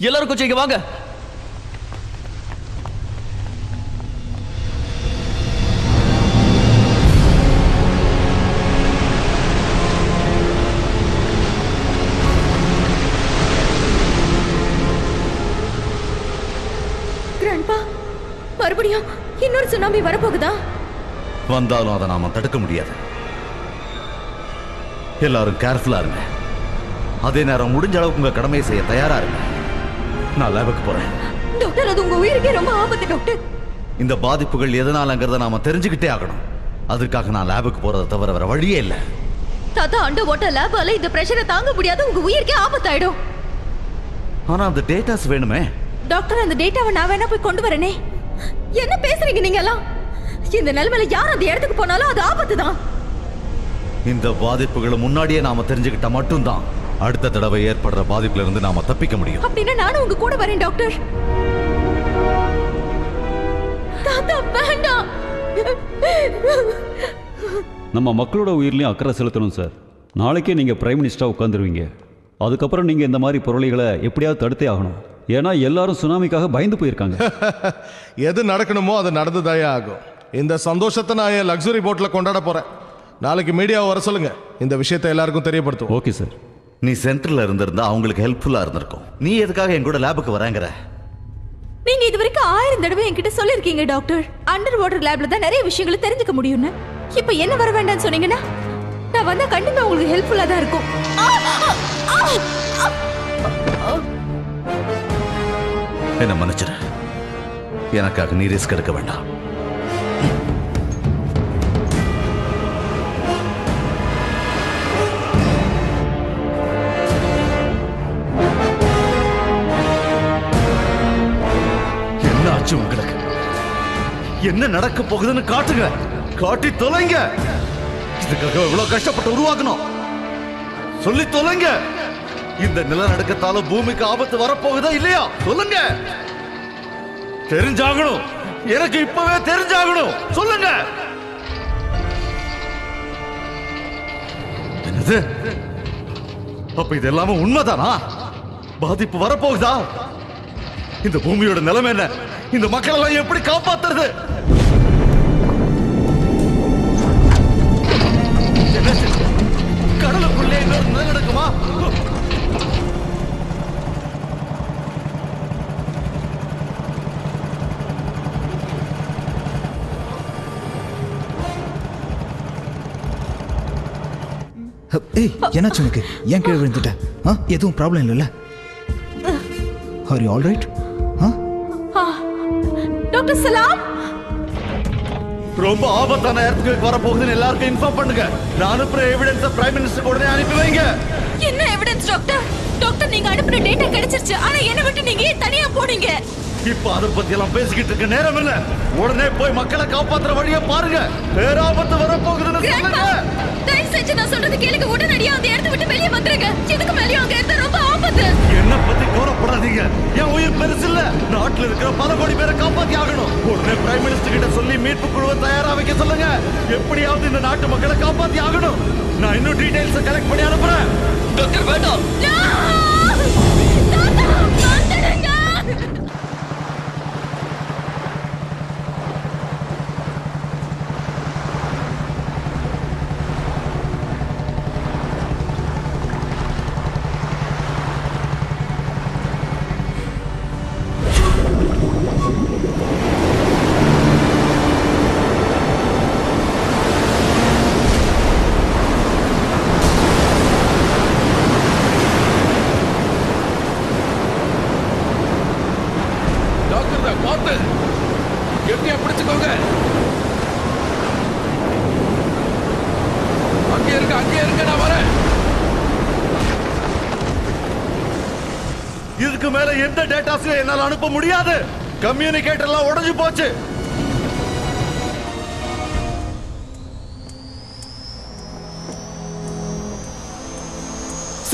S2: எல்லாரும் கொஞ்சம் இங்க வாங்க.
S3: மறுபடியும் இன்னொரு சுனாமி வரப்போகுதா?
S5: வந்தாலும் அதை நாம தடுக்க முடியாது. எல்லாரும் கேர்ஃபுல்லா இருங்க. அதே நேரம் முடிஞ்ச அளவுக்கு உங்க கடமையை செய்ய தயாரா இருங்க. நான் லேபுக்கு போறேன்.
S3: டாக்டர், அது உங்க உயிருக்கே ரொம்ப ஆபத்து டாக்டர்.
S5: இந்த பாதிப்புகள் எதனாலங்கிறத நாம தெரிஞ்சுக்கிட்டே ஆகணும். அதுக்காக நான் லேபுக்கு போறதை தவிர வேற வழியே இல்லை.
S3: தாத்தா, அண்டர் வாட்டர் லேபால இந்த பிரஷரை தாங்க முடியாது, உங்க உயிருக்கே ஆபத்தாயிடும்.
S5: ஆனா அந்த டேட்டாஸ் வேணுமே.
S3: டாக்டர், அந்த டேட்டாவை நான் வேணா போய் கொண்டு வரனே. என்ன பேசுறீங்க நீங்க எல்லாம்? இந்த நிலைமையில யார் அந்த இடத்துக்கு போனாலும் அது ஆபத்து தான்.
S5: இந்த பாதிப்புகளை முன்னாடியே நாம தெரிஞ்சுக்கிட்டா மட்டும்தான் அடுத்த தடவை ஏற்படுற பாதிப்புல இருந்து நாம தப்பிக்க முடியும்.
S3: அப்படின்னா நானும் உங்க கூட வரேன் டாக்டர். தாத்தா வேண்டாம்.
S19: நம்ம மக்களோட உயிர்லையும் அக்கறை செலுத்தணும் சார். நாளைக்கே நீங்கள் பிரைம் மினிஸ்டராக உட்காந்துருவீங்க. அதுக்கப்புறம் நீங்கள் இந்த மாதிரி பொருளைகளை எப்படியாவது தடுத்தே ஆகணும். ஏன்னா எல்லாரும் சுனாமிக்காக பயந்து போயிருக்காங்க.
S17: எது நடக்கணுமோ அது நடந்துதாயே ஆகும். இந்த சந்தோஷத்தை நான் என் லக்ஸுரி போட்டில் கொண்டாட போறேன். நாளைக்கு மீடியாவை வர சொல்லுங்க, இந்த விஷயத்தை எல்லாருக்கும் தெரியப்படுத்தும்.
S19: Okay sir.
S5: நீ சென்டர்ல இருந்திருந்தா அவங்களுக்கு ஹெல்ப்ஃபுல்லா இருந்திருக்கும். நீ எதுக்காக என் கூட லேபுக்கு வராங்கிற?
S3: நீங்க இது வரைக்கும் 1000 தடவை என்கிட்ட சொல்லிருக்கீங்க டாக்டர், அண்டர் வாட்டர் லேப்ல தான் நிறைய விஷயங்களை தெரிஞ்சுக்க முடியும்னு. இப்ப என்ன வர வேண்டாம்னு சொன்னீங்கன்னா நான் வந்தா கண்டிப்பா உங்களுக்கு ஹெல்ப்ஃபுல்லா தான் இருக்கும்.
S5: என்ன மன்னிச்சிரு. எனக்காக நீ ரிஸ்க் எடுக்க வேண்டாம். என்ன ஆச்சு உங்களுக்கு? என்ன நடக்க போகுதுன்னு காட்டுங்க, காட்டி தொலைங்க. இதுக்காக எவ்வளவு கஷ்டப்பட்டு உருவாக்கணும் சொல்லி தொலைங்க. இந்த நிலநடுக்கத்தால பூமிக்கு ஆபத்து வரப்போகுதா இல்லையா சொல்லுங்க. தெரிஞ்சாகணும், எனக்கு இப்பவே தெரிஞ்சாகணும். சொல்லுங்க. என்னது? அப்ப இது எல்லாமே உண்மைதானா? பாதிப்பு வரப்போகுதா? இந்த பூமியோட நிலைமை என்ன? இந்த மக்கள் எல்லாம் எப்படி காப்பாத்துறது? கடலுக்குள்ளே இன்னொரு நிலநடுக்கமா?
S9: ஏய், என்னாச்சு உனக்கு? ஏன் கீழே விழுந்துட்ட? எதுவும் ப்ராப்ளம் இல்லைல்ல? Are you all right?
S3: Doctor சலாம்,
S5: ரொம்ப ஆபத்தான இடத்துக்கு வரப்போகுதுன்னு எல்லாருக்கும் இன்ஃபார்ம் பண்ணுங்க. நான் அனுப்புற எவிடன்ஸை பிரைம் மினிஸ்டர் உடனே அனுப்பி வைங்க.
S3: என்ன எவிடன்ஸ் டாக்டர்? டாக்டர், நீங்க அனுப்புற டேட்டா கிடைச்சிருச்சு, ஆனா என்ன விட்டு நீங்க ஏன் தனியா போனீங்க?
S5: இப்ப அதை பத்தி எல்லாம் பேசிக்கிட்டு இருக்க நேரம் இல்ல. உடனே போய் மக்களை காப்பாத்துற வழியை பாருங்க. பேராபத்து வரப்போகுதுன்னு சொல்லுங்க.
S3: தயவு செஞ்சு நான் சொல்றது கேளுங்க. உடனடியா அந்த இடத்தை விட்டு வெளியே வந்துருங்க. இதுக்கு மேலேயும் அங்க இருந்தா ரொம்ப ஆபத்து.
S5: என்ன பத்தி கவலைப்படாதீங்க. என் உயிர் பெருசு இல்ல. நாட்டுல இருக்கிற பல கோடி பேரை காப்பாத்தி ஆகணும். உடனே பிரைம் மினிஸ்டர் கிட்ட சொல்லி மீட்பு குழுவை தயாரா வைக்க சொல்லுங்க. எப்படியாவது இந்த நாட்டு மக்களை காப்பாத்தி ஆகணும். நான் இன்னும் டீடைல்ஸ் கலெக்ட் பண்ணி அனுப்புறேன்.
S2: டாக்டர் வேண்டாம்.
S5: இதுக்கு மேல எந்த டேட்டாஸையும் என்னால அனுப்ப முடியாது. கம்யூனிகேட்டர் எல்லாம் உடைஞ்சு போச்சு.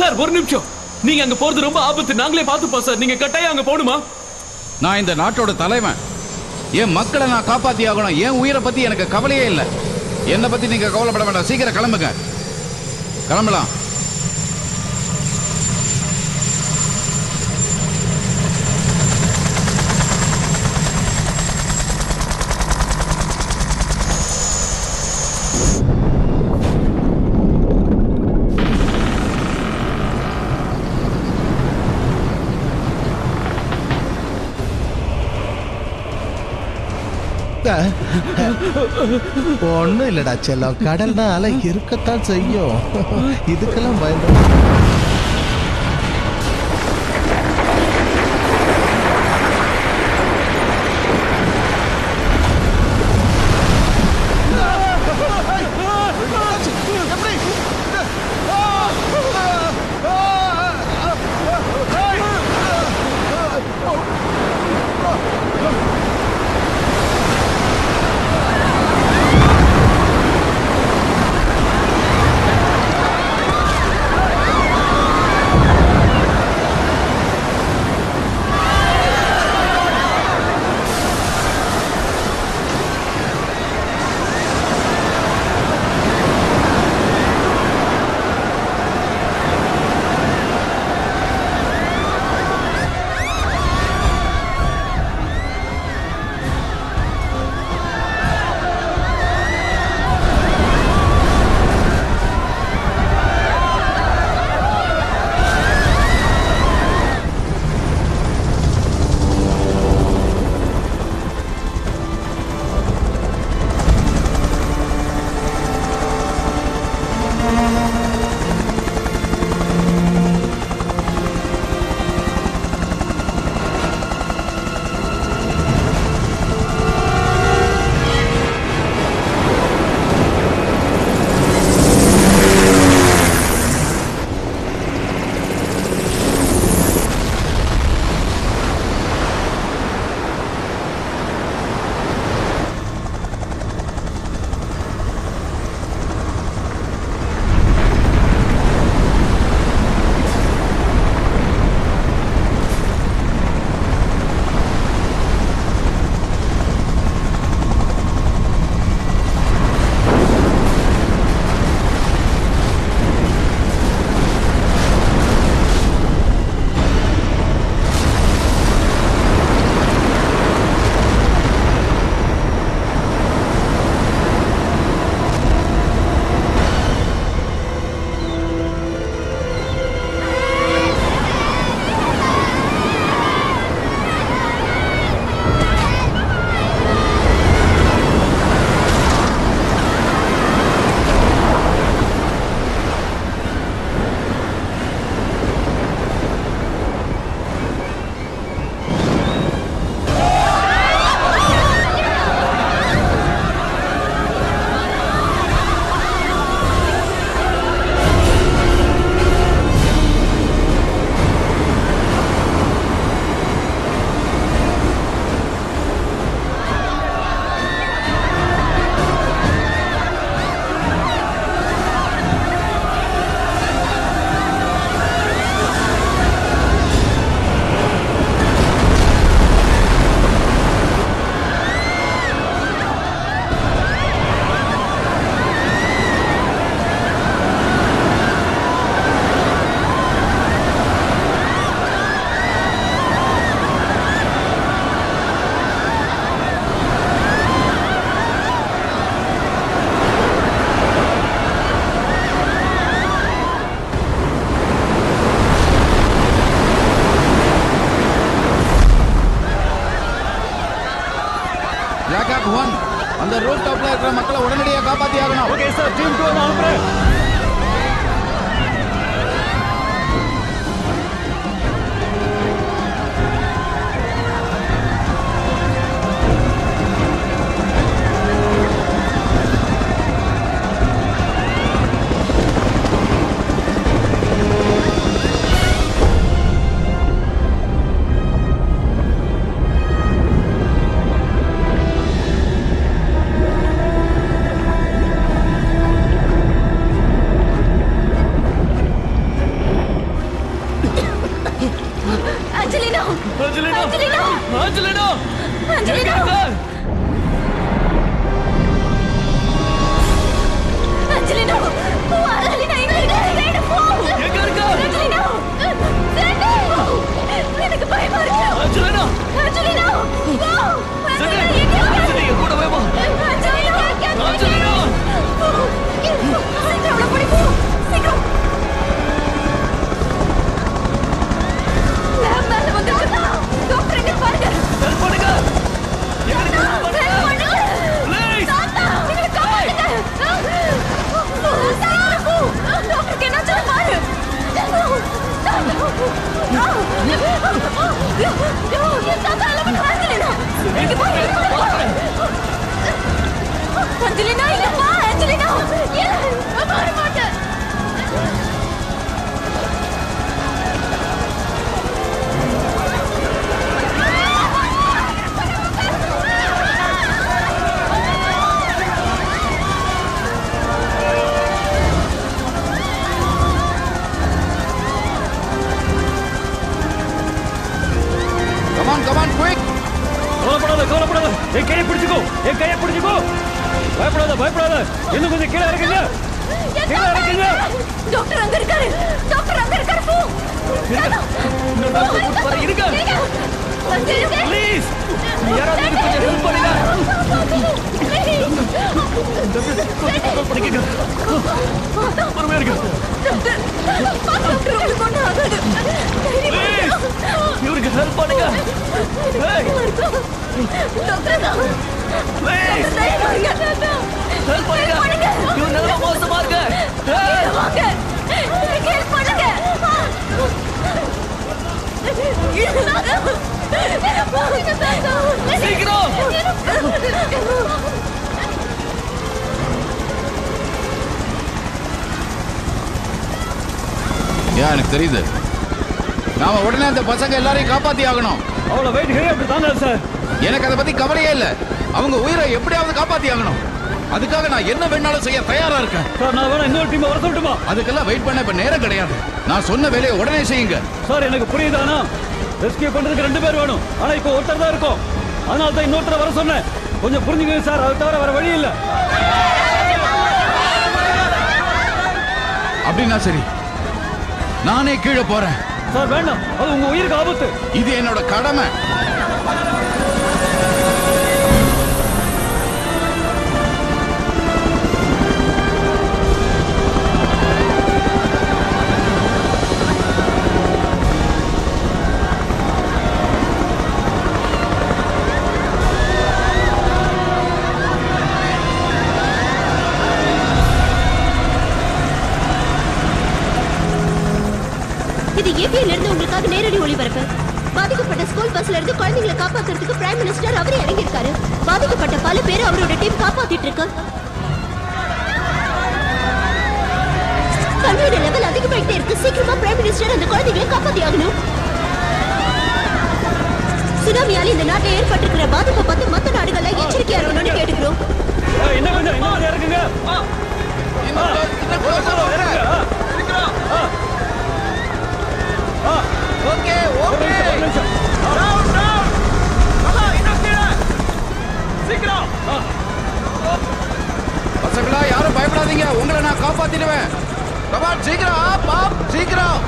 S12: சார் ஒரு நிமிஷம், நீங்க அங்க போறது ரொம்ப ஆபத்து. நாங்களே பார்த்துப்போம் சார். நீங்க கட்டாயம் அங்க போகணுமா?
S1: நான் இந்த நாட்டோட தலைவன். என் மக்களை நான் காப்பாத்தி ஆகணும். என் உயிரை பத்தி எனக்கு கவலையே இல்லை. என்னை பத்தி நீங்க கவலைப்பட வேண்டாம். சீக்கிரம் கிளம்புங்க, கிளம்பலாம்.
S21: ஒன்றும் இல்லடா செல்லம், கடல்னா அலை இருக்கத்தான் செய்யும். இதுக்கெல்லாம் பயந்து
S1: அந்த ரூஃப் டாப்ல இருக்கிற மக்களை உடனடியாக காப்பாத்தி ஆகணும்.
S2: ஓகே சார், டீம் 2 நான் அனுப்புறேன். அஞ்சலினா அஞ்சலினா அஞ்சலினா
S20: அஞ்சலினா அஞ்சலினா எங்க போ
S2: எங்க இருக்க
S20: அஞ்சலினா எனக்கு பயமா இருக்கு
S2: அஞ்சலினா
S20: அஞ்சலினா போ
S2: அஞ்சலினா கூட வா
S20: அஞ்சலினா
S2: அஞ்சலினா
S20: சீக்கிரம் போடி போ சீக்கிரம் மேல வந்து டாக்டர் எங்க பாருங்க
S2: ஹெல்ப் பண்ணுங்க எங்க
S20: பண்ணுங்க ப்ளீஸ் தாத்தா எங்க காப்பாத்துங்க டாக்டர் என்னாச்சு பாரு அஞ்சலினா இல்லப்பா அஞ்சலினா வர மாட்டேன்
S1: Come on, quick!
S19: கவலைப்படாத என் கையை பிடிச்சுக்கோ பயப்படாத இன்னும் கொஞ்சம் கீழே இறக்குங்க
S20: டாக்டர் அங்க இருக்காரு போ
S2: இருங்க ப்ளீஸ் யாராவது எனக்கு கொஞ்சம் ஹெல்ப் பண்ணுங்க பொறுமையா இருங்க இவருக்கு ஹெல்ப் பண்ணுங்க ஹெல்ப் பண்ணுங்க இவன் நல்லா மோசமா இருக்கு சீக்கிரம்
S1: எனக்கு தெரியுது நாம உடனே அந்த பசங்க எல்லாரையும் காப்பாத்தி ஆகணும்.
S19: அவ்வளவு வெயிட் ஹெவி தாங்க சார்.
S1: எனக்கு அதை பத்தி கவலையே இல்ல. அவங்க உயிரை எப்படியாவது காப்பாத்தி ஆகணும். அதுக்காக நான் என்ன வேணாலும் செய்ய தயாரா இருக்கேன்.
S19: சார் நான் வேணா இன்னொரு டீம் வர சொல்லட்டுமா?
S1: அதுக்கெல்லாம் வெயிட் பண்ண இப்ப நேரம் கிடையாது. நான் சொன்ன வேலையை உடனே செய்யுங்க.
S19: சார் எனக்கு புரியுதானா? ரெஸ்கியூ பண்றதுக்கு 2 பேர் வேணும். ஆனா இப்போ ஒருத்தர் தான் இருக்கும். அதனால தான் இன்னொருத்தரை வர சொன்னேன். கொஞ்சம் புரிஞ்சுக்கங்க சார். அது தவிர வேற வழி இல்ல.
S1: அப்படின்னா சரி, நானே கீழே போறேன்.
S19: சார் வேண்டாம், அது உங்க உயிருக்கு ஆபத்து.
S1: இது என்னோட கடமை.
S8: இது ஏபிஎல்ல இருந்து உங்களுக்காக நேரடி ஒளிபரப்பு. பாதிக்கப்பட்ட ஸ்கூல் பஸ்ல இருந்து குழந்தைகளை காப்பாத்துறதுக்கு பிரைம் மினிஸ்டர் அவரே இறங்கி இருக்காரு. பாதிக்கப்பட்ட பல பேர் அவரோட டீம் காப்பாத்திட்டு இருக்கு. கண்ணீர் லெவல் அதிகமாயிட்டே இருக்கு. சீக்கிரமா பிரைம் மினிஸ்டர் அந்த குழந்தைகளை காப்பாத்தி ஆகணும். சுனாமியால இந்த நாட்டை ஏற்பட்டிருக்கிற பாதிப்பை பார்த்து மற்ற நாடுகள்ல எச்சரிக்கையா இருக்கணும்னு கேட்டுக்கிறோம்.
S19: என்ன கொஞ்சம் இறங்குங்க.
S2: ஓகே ஓகே டவுன் டவுன் ஆஹா இன்னும் கீழே சீக்கிரம்
S1: பசங்களா யாரும் பயப்படாதீங்க. உங்களை நான் காப்பாத்திடுவேன். கமான் சீக்கிரம் பாப் சீக்கிரம்.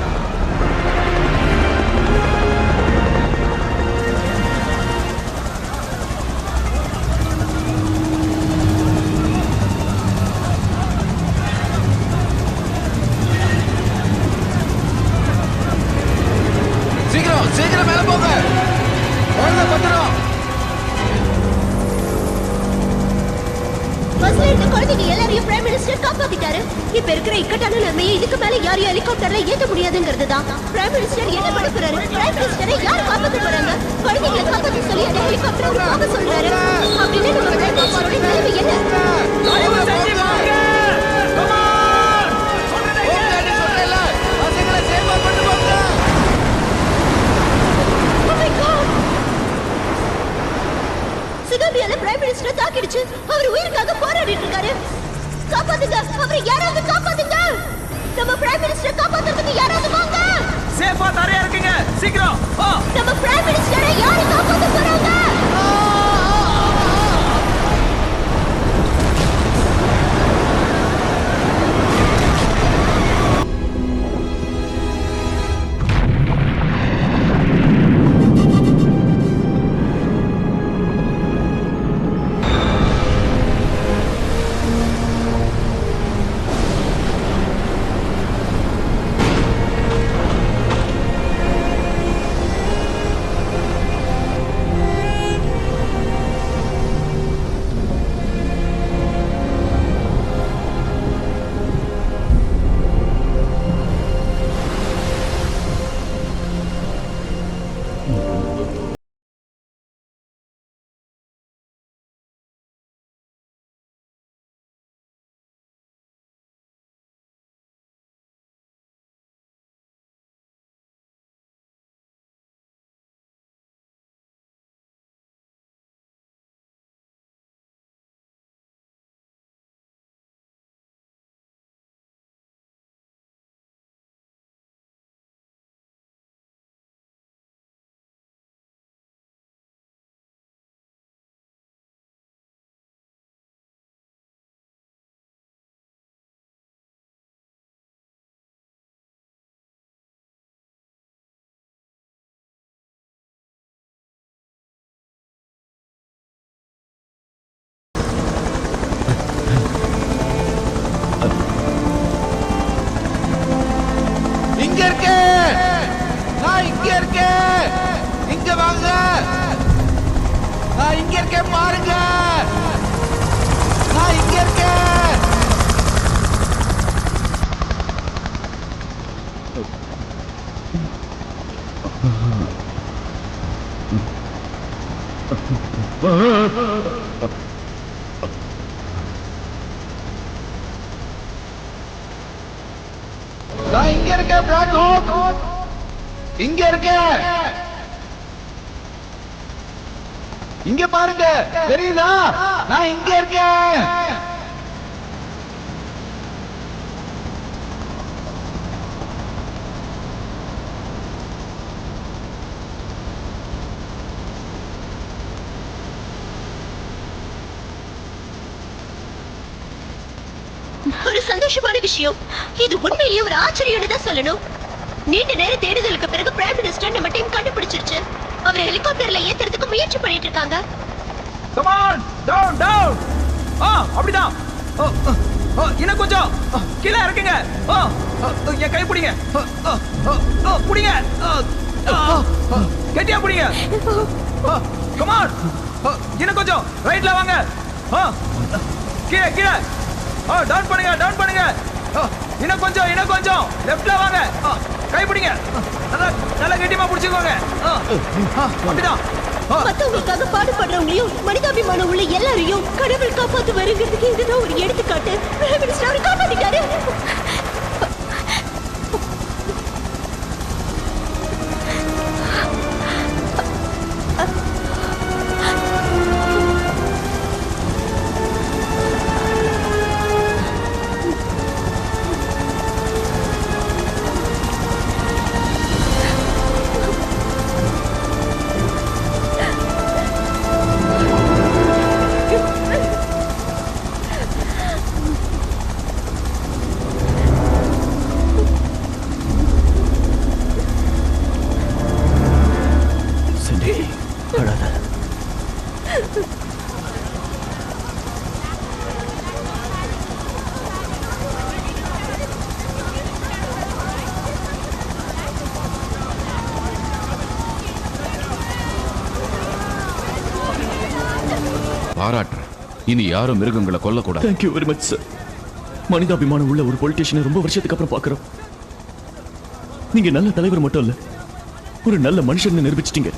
S1: சீக்கிரம் மேல போங்க. குழந்தை பத்திரம்.
S8: பஸ்ல இருந்த குழந்தைங்க எல்லாரையும் பிரைம் மினிஸ்டர் காப்பாத்திட்டாரு. இப்ப இருக்கிற இக்கட்டான நிலைமையை இதுக்கு மேல யாரையும் ஹெலிகாப்டர்ல ஏத்த முடியாதுங்கிறது தான். பிரைம் மினிஸ்டர் என்ன பண்ண போறாரு? பிரைம் மினிஸ்டரை யார் காப்பாத்த போறாங்க? குழந்தைகளை காப்பாத்தி சொல்லி அந்த ஹெலிகாப்டர் போக சொல்றாரு. அப்படின்னு நம்ம பிரைம் மினிஸ்டரோட நிலைமை என்ன? சுனாமியால பிரைம் மினிஸ்டர் தாக்கிடுச்சு. அவர் உயிருக்காக போராடிட்டு இருக்காரு. காப்பாத்துங்க, அவரை யாராவது காப்பாத்துங்க. நம்ம பிரைம் மினிஸ்டர் காப்பாத்துறதுக்கு யாராவது வாங்க.
S2: சேஃபா தரையா இருக்கீங்க.
S20: சீக்கிரம்
S8: நம்ம பிரைம் மினிஸ்டரை யாரு காப்பாத்த போறாங்க?
S20: இங்க இருக்கே, நான் இங்க இருக்கேன், இங்க வாங்க, நான் இங்க இருக்கேன் பாருங்க, நான் இங்க இருக்கேன். நான் இங்க இருக்கேன் பிளாக் ஹாக், இங்க இருக்கேன், இங்க பாருங்க தெரியுதா, நான் இங்க இருக்கேன்.
S8: ஒரு சந்தோஷமான விஷயம், இது உண்மையிலேயே ஒரு ஆச்சரியம் தான் சொல்லணும். நீண்ட நேர தேடுதலுக்கு பிறகு பிரைம் மினிஸ்டர் நம்ம டீம் கண்டுபிடிச்சிருச்சு. அவர் ஹெலிகாப்டர்ல ஏத்துறதுக்கு முயற்சி பண்ணிட்டு இருக்காங்க.
S20: Come on, down, down. அப்படிதான். இன்னும் கொஞ்சம் கீழே இறக்குங்க. என் கை பிடிங்க. பிடிங்க. கெட்டியா பிடிங்க. Come on. இன்னும் கொஞ்சம் ரைட்ல வாங்க. கீழே கீழே. டவுன் பண்ணுங்க, டவுன் பண்ணுங்க. இன்னும் கொஞ்சம் லெஃப்ட்ல வாங்க. கை பிடிங்க. நல்லா கெட்டியமா பிடிச்சுக்கோங்க. அப்படிதான்.
S8: மத்தவங்களுக்காக பாடுபடுறவங்களையும் மனிதாபிமானம் உள்ள எல்லாரையும் கடவுள் காப்பாத்து வருங்கிறதுக்கு இதுதான் ஒரு எடுத்துக்காட்டு. பிரைம் மினிஸ்டர் அவரை காப்பாத்திட்டாரு.
S1: பாராட்டுறேன். இனி யாரும் மிருகங்களை கொல்லக்கூடாது.
S2: Thank you very much sir. மனிதாபிமானம் உள்ள ஒரு பொலிட்டீஷியனை ரொம்ப வருஷத்துக்கு அப்புறம் பார்க்குறோம். நீங்க நல்ல தலைவர் மட்டும் இல்ல, ஒரு நல்ல மனுஷன் நிரூபிச்சிட்டீங்க.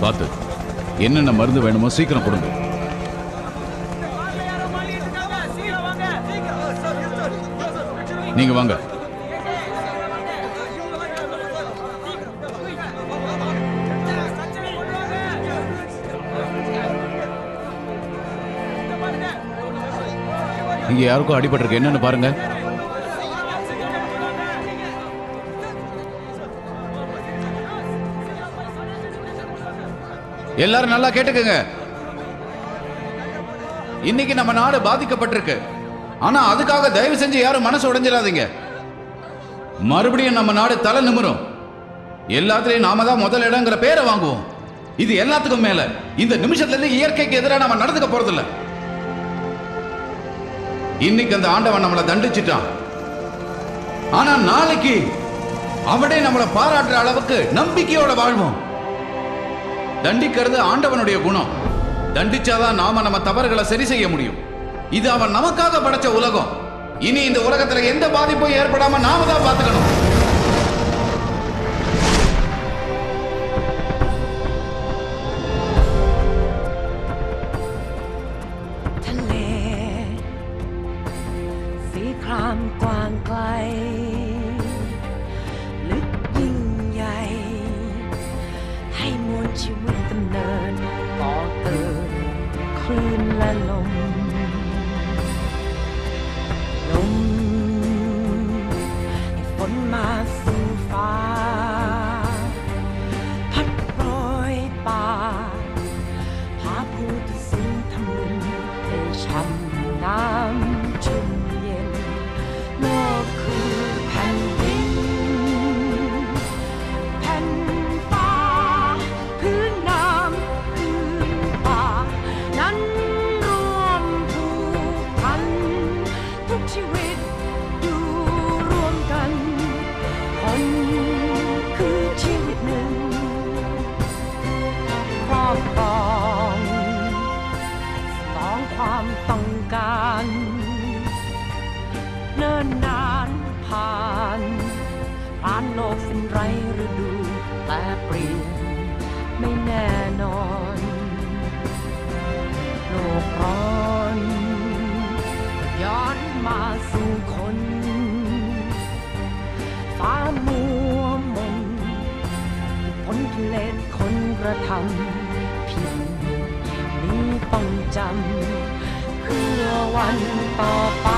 S1: பார்த்து என்னென்ன மருந்து வேணுமோ சீக்கிரம் கொடுங்க. நீங்க வாங்க. இங்க யாருக்கும் அடிபட்டிருக்கு, என்னன்னு பாருங்க. எல்லாரும் நல்லா கேட்டுக்கங்க. இன்னைக்கு நம்ம நாடு பாதிக்கப்பட்டிருக்கு. ஆனா அதுக்காக தயவு செஞ்சு யாரும் மனசு உடைஞ்சிடாதீங்க. மறுபடியும் நம்ம நாடு தலை நிமிரும். எல்லாத்துலயும் நாம தான் முதல் இடங்கிற பேரை வாங்குவோம். இது எல்லாத்துக்கும் மேல இந்த நிமிஷத்துல இருந்து இயற்கைக்கு எதிராக நம்ம நடந்துக்க போறதில்ல. இன்னைக்கு அந்த ஆண்டவன் நம்மளை தண்டிச்சிட்டான். ஆனா நாளைக்கு அவனே நம்மளை பாராட்டுற அளவுக்கு நம்பிக்கையோட வாழ்வோம். தண்டிக்கிறது ஆண்டவனுடைய குணம். தண்டிச்சாதான் நாம நம்ம தவறுகளை சரி செய்ய முடியும். இது அவன் நமக்காக படைச்ச உலகம். இனி இந்த உலகத்துல எந்த பாதிப்பும் ஏற்படாம நாம தான் பார்த்துக்கணும்.
S10: ผิดนี้ต้องจำเพื่อวันต่อไป